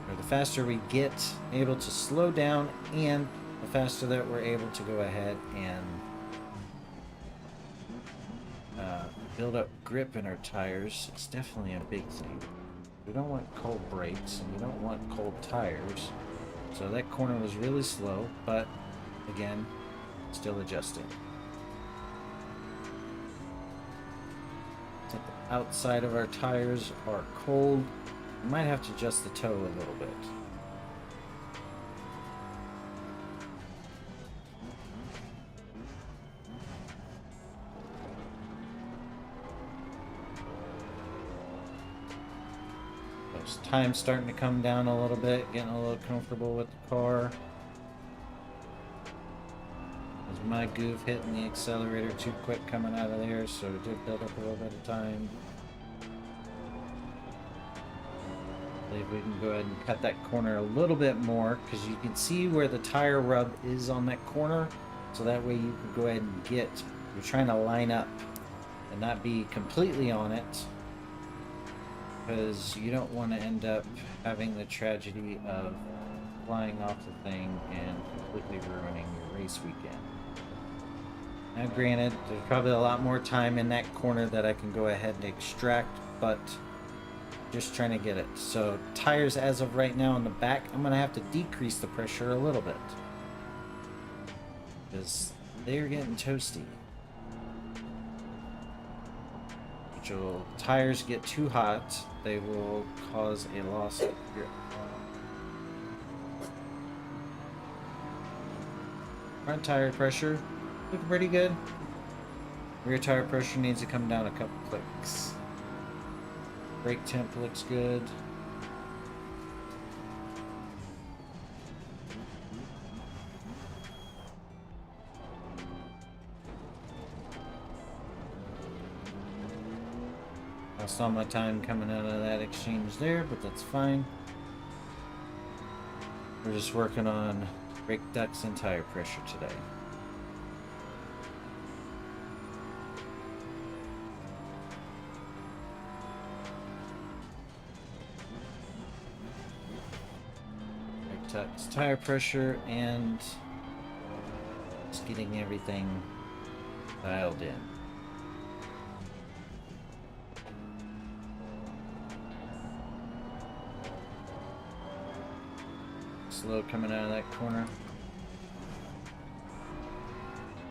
or the faster we get able to slow down, and the faster that we're able to go ahead and build up grip in our tires. It's definitely a big thing. We don't want cold brakes and we don't want cold tires. So that corner was really slow, but again, still adjusting. So the outside of our tires are cold. We might have to adjust the toe a little bit. Time's starting to come down a little bit, getting a little comfortable with the car. Was my goof hitting the accelerator too quick coming out of there, so it did build up a little bit of time. I believe we can go ahead and cut that corner a little bit more, because you can see where the tire rub is on that corner, so that way you can go ahead and get, you're trying to line up and not be completely on it, because you don't want to end up having the tragedy of flying off the thing and completely ruining your race weekend. Now granted, there's probably a lot more time in that corner that I can go ahead and extract, but Just trying to get it. So tires as of right now in the back, I'm going to have to decrease the pressure a little bit. Because they're getting toasty. Tires get too hot, they will cause a loss of grip. Front tire pressure looking pretty good. Rear tire pressure needs to come down a couple clicks. Brake temp looks good. I saw my time coming out of that exchange there, but that's fine. We're just working on brake ducts and tire pressure today. Brake ducts, tire pressure, and just getting everything dialed in. Slow coming out of that corner.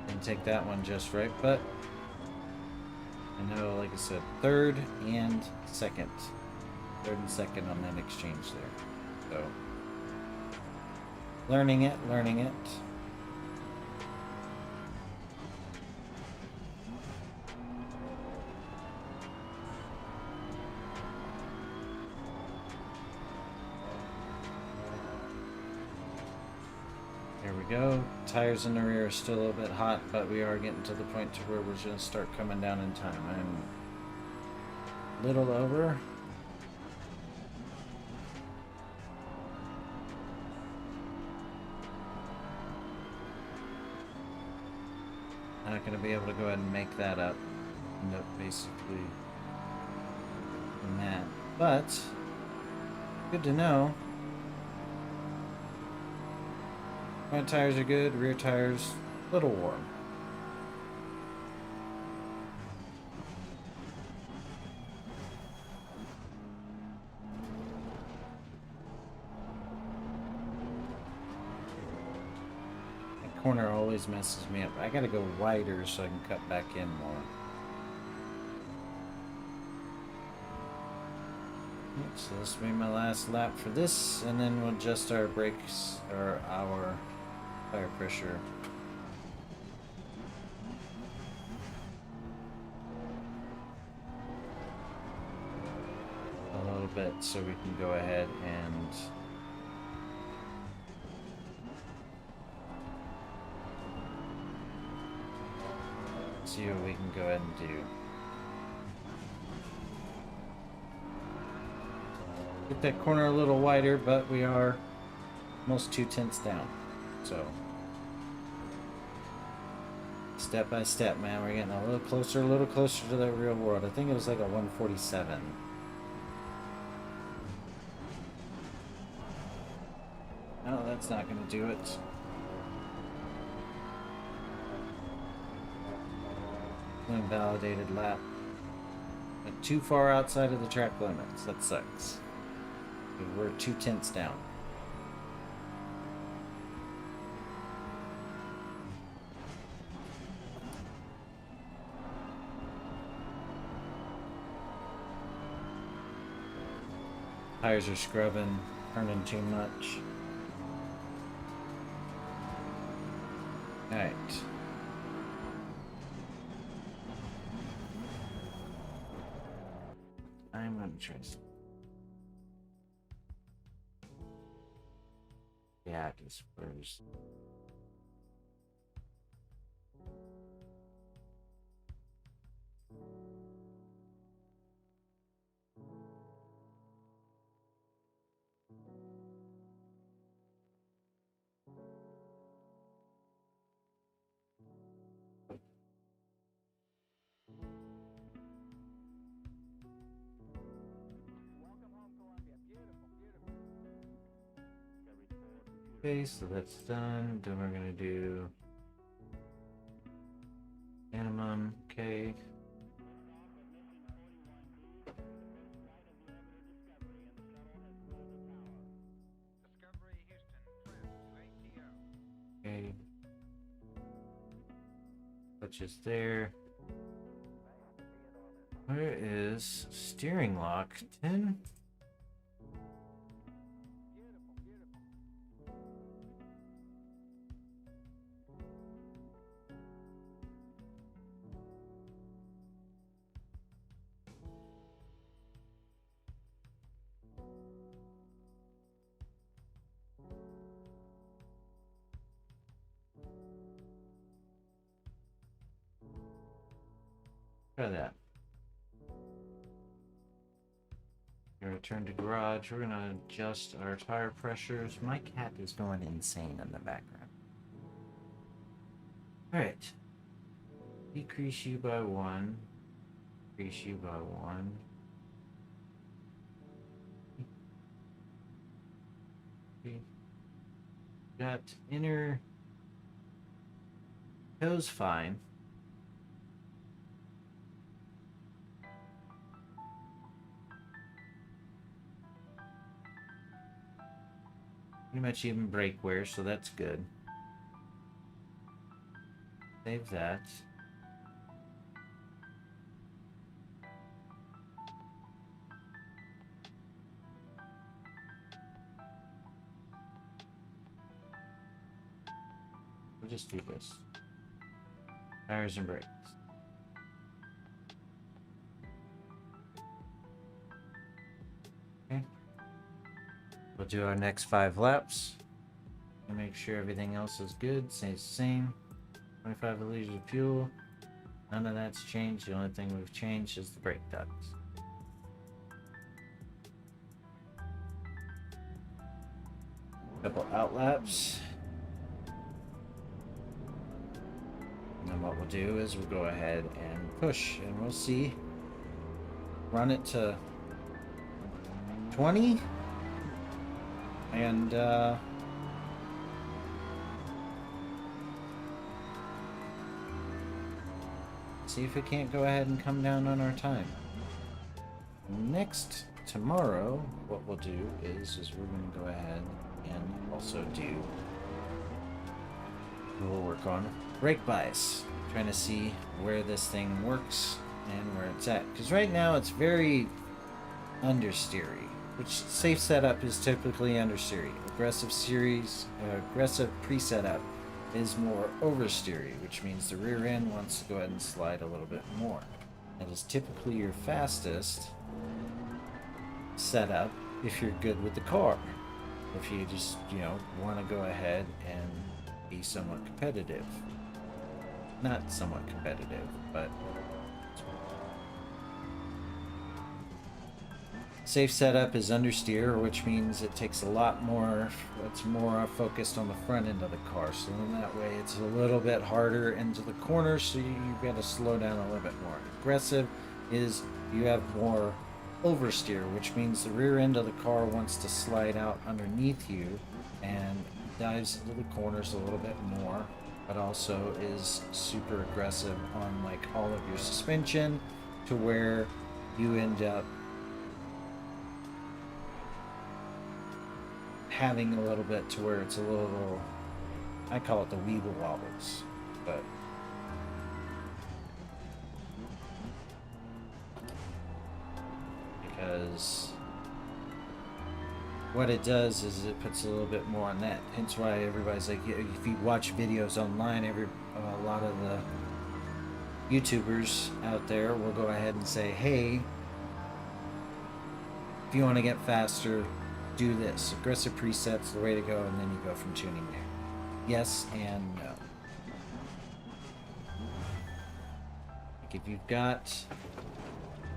Didn't take that one just right, but I know, like I said, third and second. Third and second on that exchange there. So, learning it, learning it. There we go. Tires in the rear are still a little bit hot, but we are getting to the point to where we're going to start coming down in time. I'm a little over. Not going to be able to go ahead and make that up. End up basically in that. But, good to know. Front tires are good, rear tires a little warm. That corner always messes me up. I gotta go wider so I can cut back in more. So this will be my last lap for this, and then we'll adjust our brakes, or our tire pressure. A little bit so we can go ahead and see what we can go ahead and do. Get that corner a little wider, but we are almost 2/10 down. So, step by step, man, we're getting a little closer to the real world. I think it was like a 147. No, that's not going to do it. Invalidated lap. Went too far outside of the track limits. That sucks. We're 2/10 down. Tires are scrubbing, turning too much. Alright. I'm gonna try some. Yeah, I suppose. Okay, so that's done. Then we're gonna do minimum. Okay. clutch is there. Where is steering lock? 10? Try that. Gonna return to garage. We're gonna adjust our tire pressures. My cat is going insane in the background. Alright. Decrease you by 1. Increase you by 1. Got inner toes fine. Pretty much even brake wear, so that's good. Save that. We'll just do this. Tires and brakes. Okay. We'll do our next 5 laps. And make sure everything else is good, stays the same. 25 liters of fuel. None of that's changed. The only thing we've changed is the brake ducts. Couple out laps. And then what we'll do is we'll go ahead and push, and we'll see. Run it to 20. And see if it can't go ahead and come down on our time. Next, tomorrow, what we'll do is we're going to go ahead and also we'll work on brake bias, trying to see where this thing works and where it's at. Because right now it's very understeery, which safe setup is typically understeery. Aggressive pre-setup is more oversteery, which means the rear end wants to go ahead and slide a little bit more. That is typically your fastest setup if you're good with the car. If you just, want to go ahead and be somewhat competitive. Not somewhat competitive, but safe setup is understeer, which means it takes a lot more, it's more focused on the front end of the car. So then that way it's a little bit harder into the corners, so you've got to slow down a little bit more. Aggressive is you have more oversteer, which means the rear end of the car wants to slide out underneath you and dives into the corners a little bit more, but also is super aggressive on like all of your suspension, to where you end up having a little bit to where it's a little, I call it the weeble wobbles, but because what it does is it puts a little bit more on that. Hence why everybody's like, if you watch videos online, a lot of the YouTubers out there will go ahead and say, hey, if you want to get faster, do this. Aggressive presets the way to go, and then you go from tuning there. Yes and no. Like if you've got, it's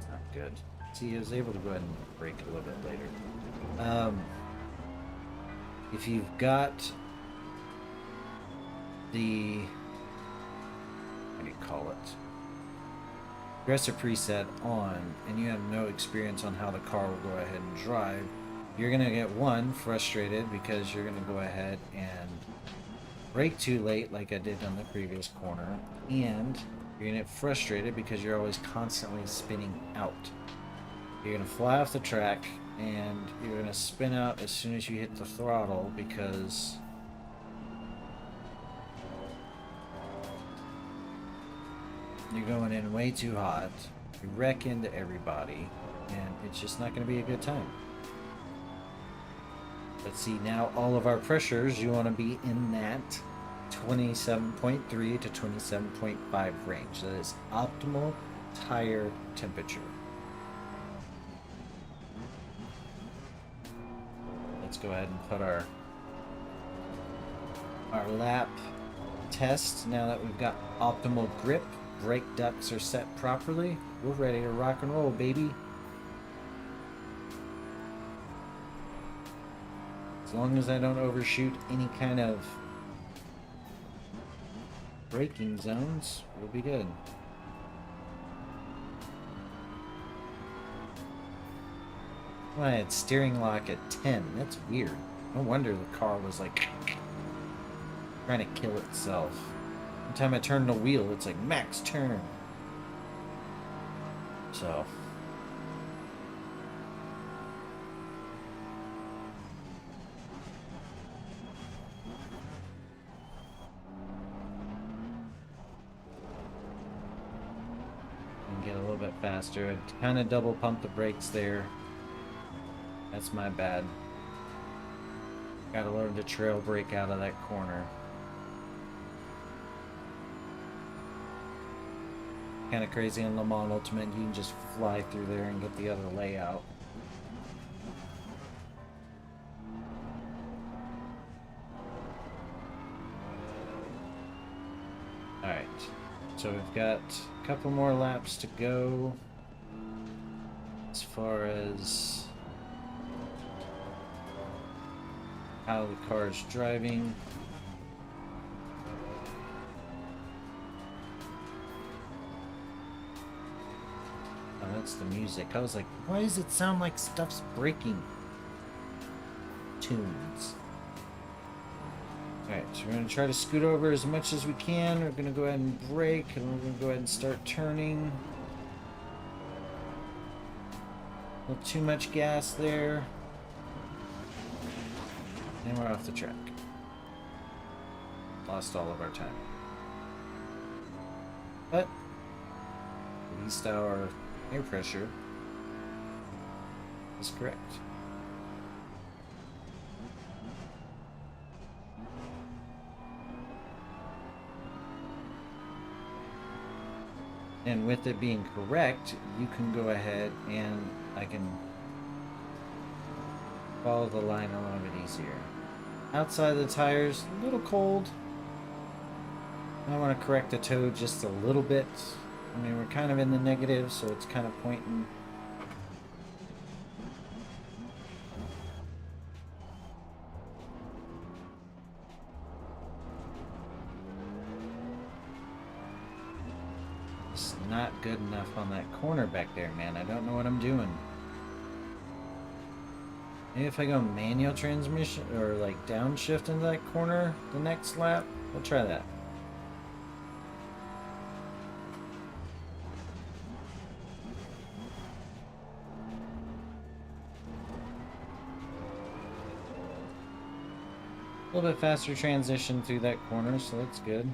not good. See, I was able to go ahead and brake a little bit later. If you've got the, what do you call it, aggressive preset on, and you have no experience on how the car will go ahead and drive, you're going to get frustrated because you're going to go ahead and brake too late like I did on the previous corner, and you're going to get frustrated because you're always constantly spinning out. You're going to fly off the track and you're going to spin out as soon as you hit the throttle, because You're going in way too hot. You wreck into everybody, and it's just not going to be a good time. But see, now all of our pressures, you want to be in that 27.3 to 27.5 range. That is optimal tire temperature. Let's go ahead and put our lap test. Now that we've got optimal grip, brake ducts are set properly, we're ready to rock and roll, baby. As long as I don't overshoot any kind of braking zones, we'll be good. Well, I had steering lock at 10. That's weird. No wonder the car was like trying to kill itself. Every time I turn the wheel, it's like max turn. So. And get a little bit faster. I kind of double pump the brakes there. That's my bad. Gotta learn to trail brake out of that corner. Kind of crazy in Le Mans Ultimate, you can just fly through there and get the other layout. Alright, so we've got a couple more laps to go as far as how the car's driving. Oh, that's the music. I was like, why does it sound like stuff's breaking? Tunes. Alright, so we're going to try to scoot over as much as we can. We're going to go ahead and brake, and we're going to go ahead and start turning. A little too much gas there. And we're off the track. Lost all of our time. But at least our air pressure is correct. And with it being correct, you can go ahead and I can follow the line a little bit easier. Outside the tires, a little cold. I want to correct the toe just a little bit. I mean, we're kind of in the negative, so it's kind of pointing. It's not good enough on that corner back there, man. I don't know what I'm doing. Maybe if I go manual transmission or like downshift into that corner the next lap, we'll try that. A little bit faster transition through that corner, so that's good.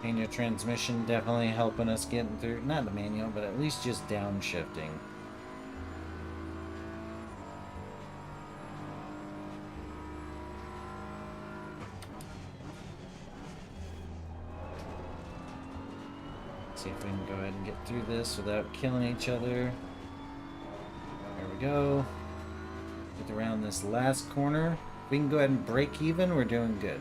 Manual transmission definitely helping us getting through, not the manual, but at least just downshifting. See if we can go ahead and get through this without killing each other. There we go. Get around this last corner. If we can go ahead and break even, we're doing good.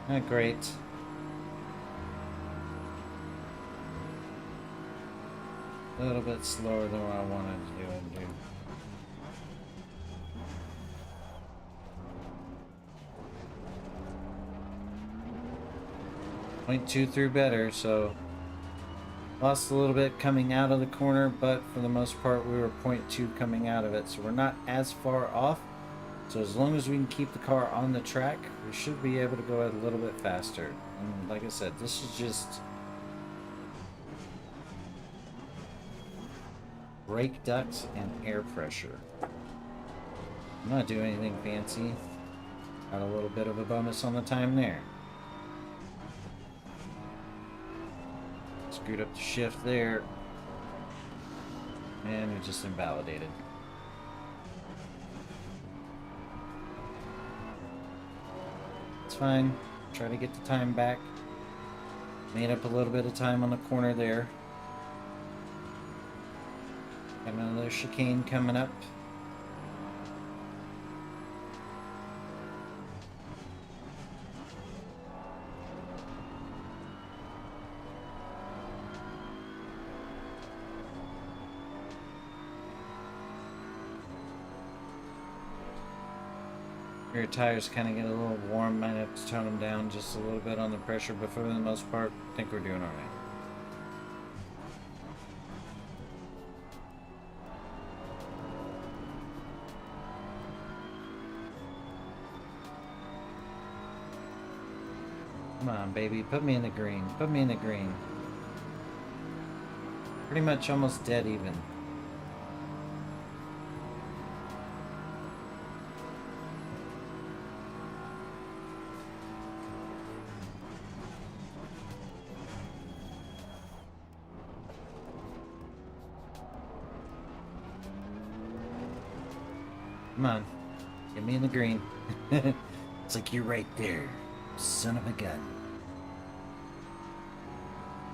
Not great. A little bit slower than what I wanted to do and do. 0.2 through better, so lost a little bit coming out of the corner, but for the most part we were 0.2 coming out of it, so we're not as far off. So as long as we can keep the car on the track, we should be able to go a little bit faster. And like I said, this is just brake ducts and air pressure. I'm not doing anything fancy. Got a little bit of a bonus on the time there. Screwed up the shift there. And it just invalidated. It's fine. Try to get the time back. Made up a little bit of time on the corner there. Got another chicane coming up. Your tires kind of get a little warm, might have to tone them down just a little bit on the pressure, but for the most part, I think we're doing alright. Come on, baby, put me in the green, put me in the green. Pretty much almost dead even. Come on. Get me in the green. It's like you're right there. Son of a gun.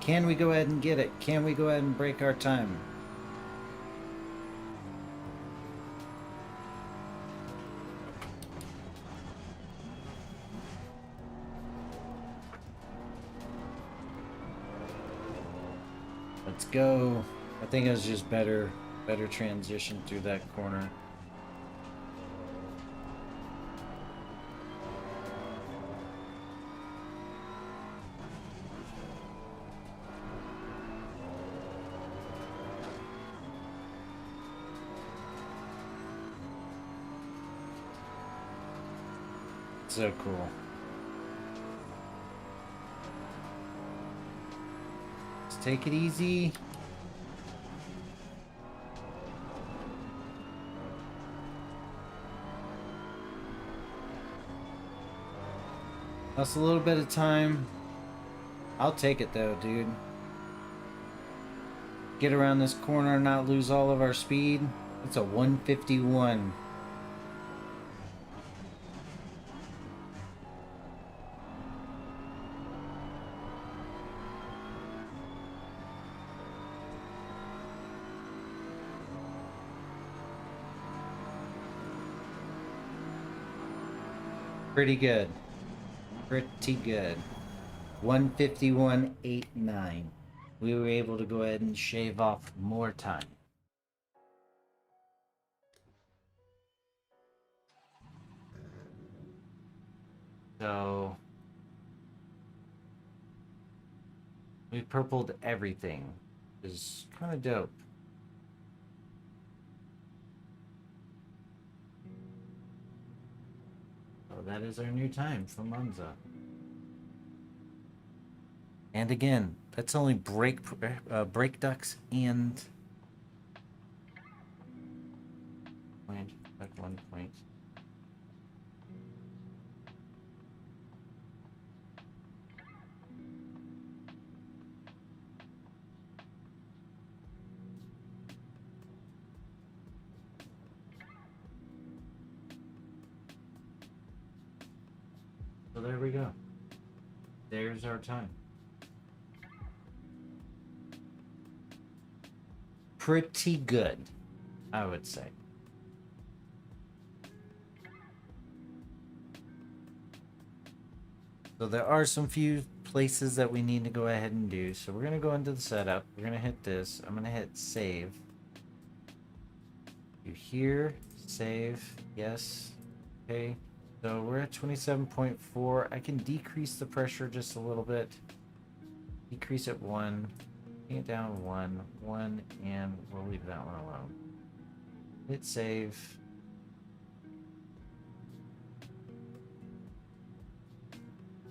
Can we go ahead and get it? Can we go ahead and break our time? Let's go. I think it was just better transition through that corner. So cool. Let's take it easy. Lost a little bit of time. I'll take it though, dude. Get around this corner and not lose all of our speed. It's a 151. Pretty good. Pretty good. 151.89. We were able to go ahead and shave off more time. So we purpled everything. Is kind of dope. So that is our new time for Monza. And again, that's only brake ducts and point at 1 point. So there we go. There's our time. Pretty good, I would say. So there are some few places that we need to go ahead and do. So we're going to go into the setup. We're going to hit this. I'm going to hit save. You here, save, yes. Okay, so we're at 27.4. I can decrease the pressure just a little bit. decrease it 1, bring it down 1, 1, and we'll leave that one alone. Hit save.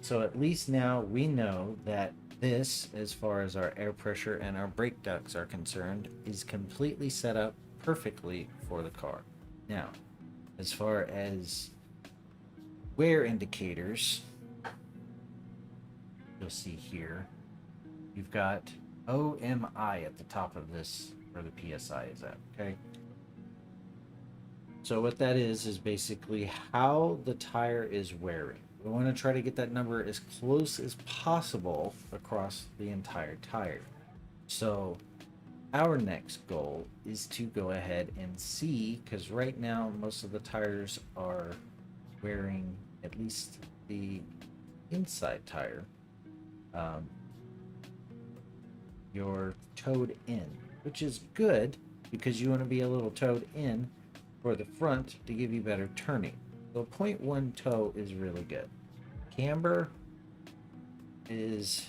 So at least now we know that this, as far as our air pressure and our brake ducts are concerned, is completely set up perfectly for the car. Now, as far as wear indicators, you'll see here, you've got OMI at the top of this, where the PSI is at, okay? So what that is basically how the tire is wearing. We want to try to get that number as close as possible across the entire tire. So our next goal is to go ahead and see, because right now most of the tires are wearing, at least the inside tire, you're towed in, which is good because you want to be a little towed in for the front to give you better turning. So 0.1 toe is really good. Camber is,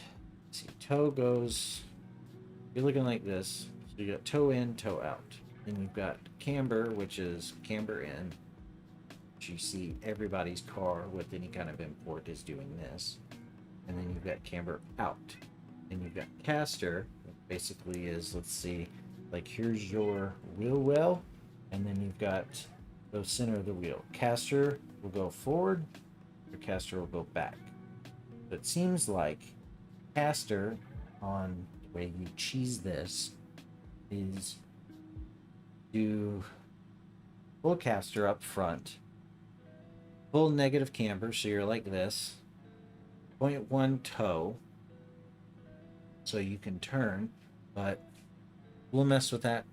see, toe goes, you're looking like this. So you got toe in, toe out. Then you've got camber, which is camber in, which you see everybody's car with any kind of import is doing this. And then you've got camber out. And you've got caster, which basically is, let's see, like here's your wheel well, and then you've got the center of the wheel. Caster will go forward, your caster will go back. So it seems like caster, on the way you cheese this, is do full caster up front, full negative camber, so you're like this, 0.1 toe, so you can turn, but we'll mess with that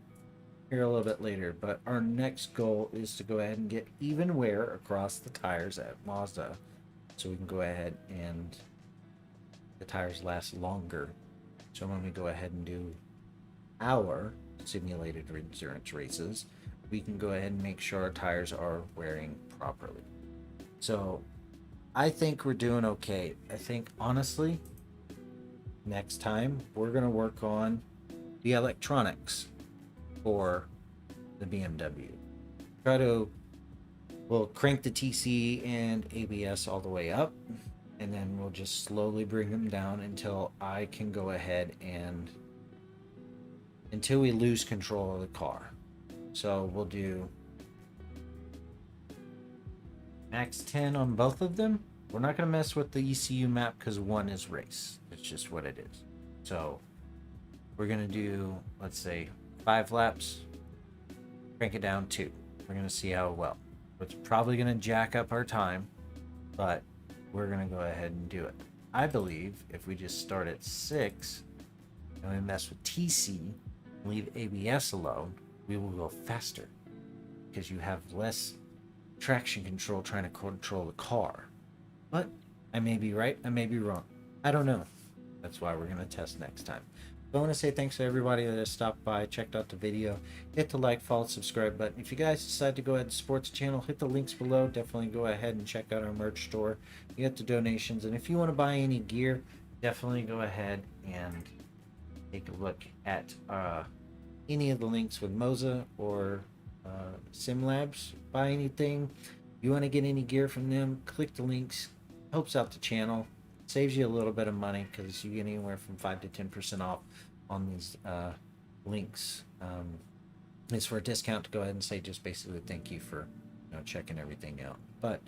here a little bit later. But our next goal is to go ahead and get even wear across the tires at Mazda, so we can go ahead and the tires last longer. So when we go ahead and do our simulated endurance races, we can go ahead and make sure our tires are wearing properly. So I think we're doing okay. I think honestly, next time we're going to work on the electronics for the BMW. We'll crank the TC and ABS all the way up, and then we'll just slowly bring them down until I can go ahead and until we lose control of the car. So we'll do max 10 on both of them. We're not going to mess with the ECU map because one is race. It's just what it is. So we're going to do, let's say, 5 laps, crank it down 2. We're going to see how well. It's probably going to jack up our time, but we're going to go ahead and do it. I believe if we just start at 6 and we mess with TC and leave ABS alone, we will go faster because you have less traction control trying to control the car. But I may be right, I may be wrong. I don't know. That's why we're going to test next time. So I want to say thanks to everybody that has stopped by, checked out the video. Hit the like, follow, subscribe button. If you guys decide to go ahead and support the channel, hit the links below. Definitely go ahead and check out our merch store. You get the donations. And if you want to buy any gear, definitely go ahead and take a look at any of the links with Moza or SimLabs. Buy anything. If you want to get any gear from them, click the links. Helps out the channel. Saves you a little bit of money because you get anywhere from 5 to 10% off on these links. It's for a discount to go ahead and say just basically thank you for checking everything out. But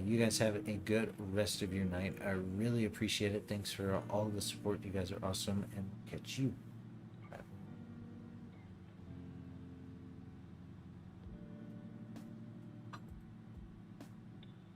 you guys have a good rest of your night. I really appreciate it. Thanks for all the support. You guys are awesome, and catch you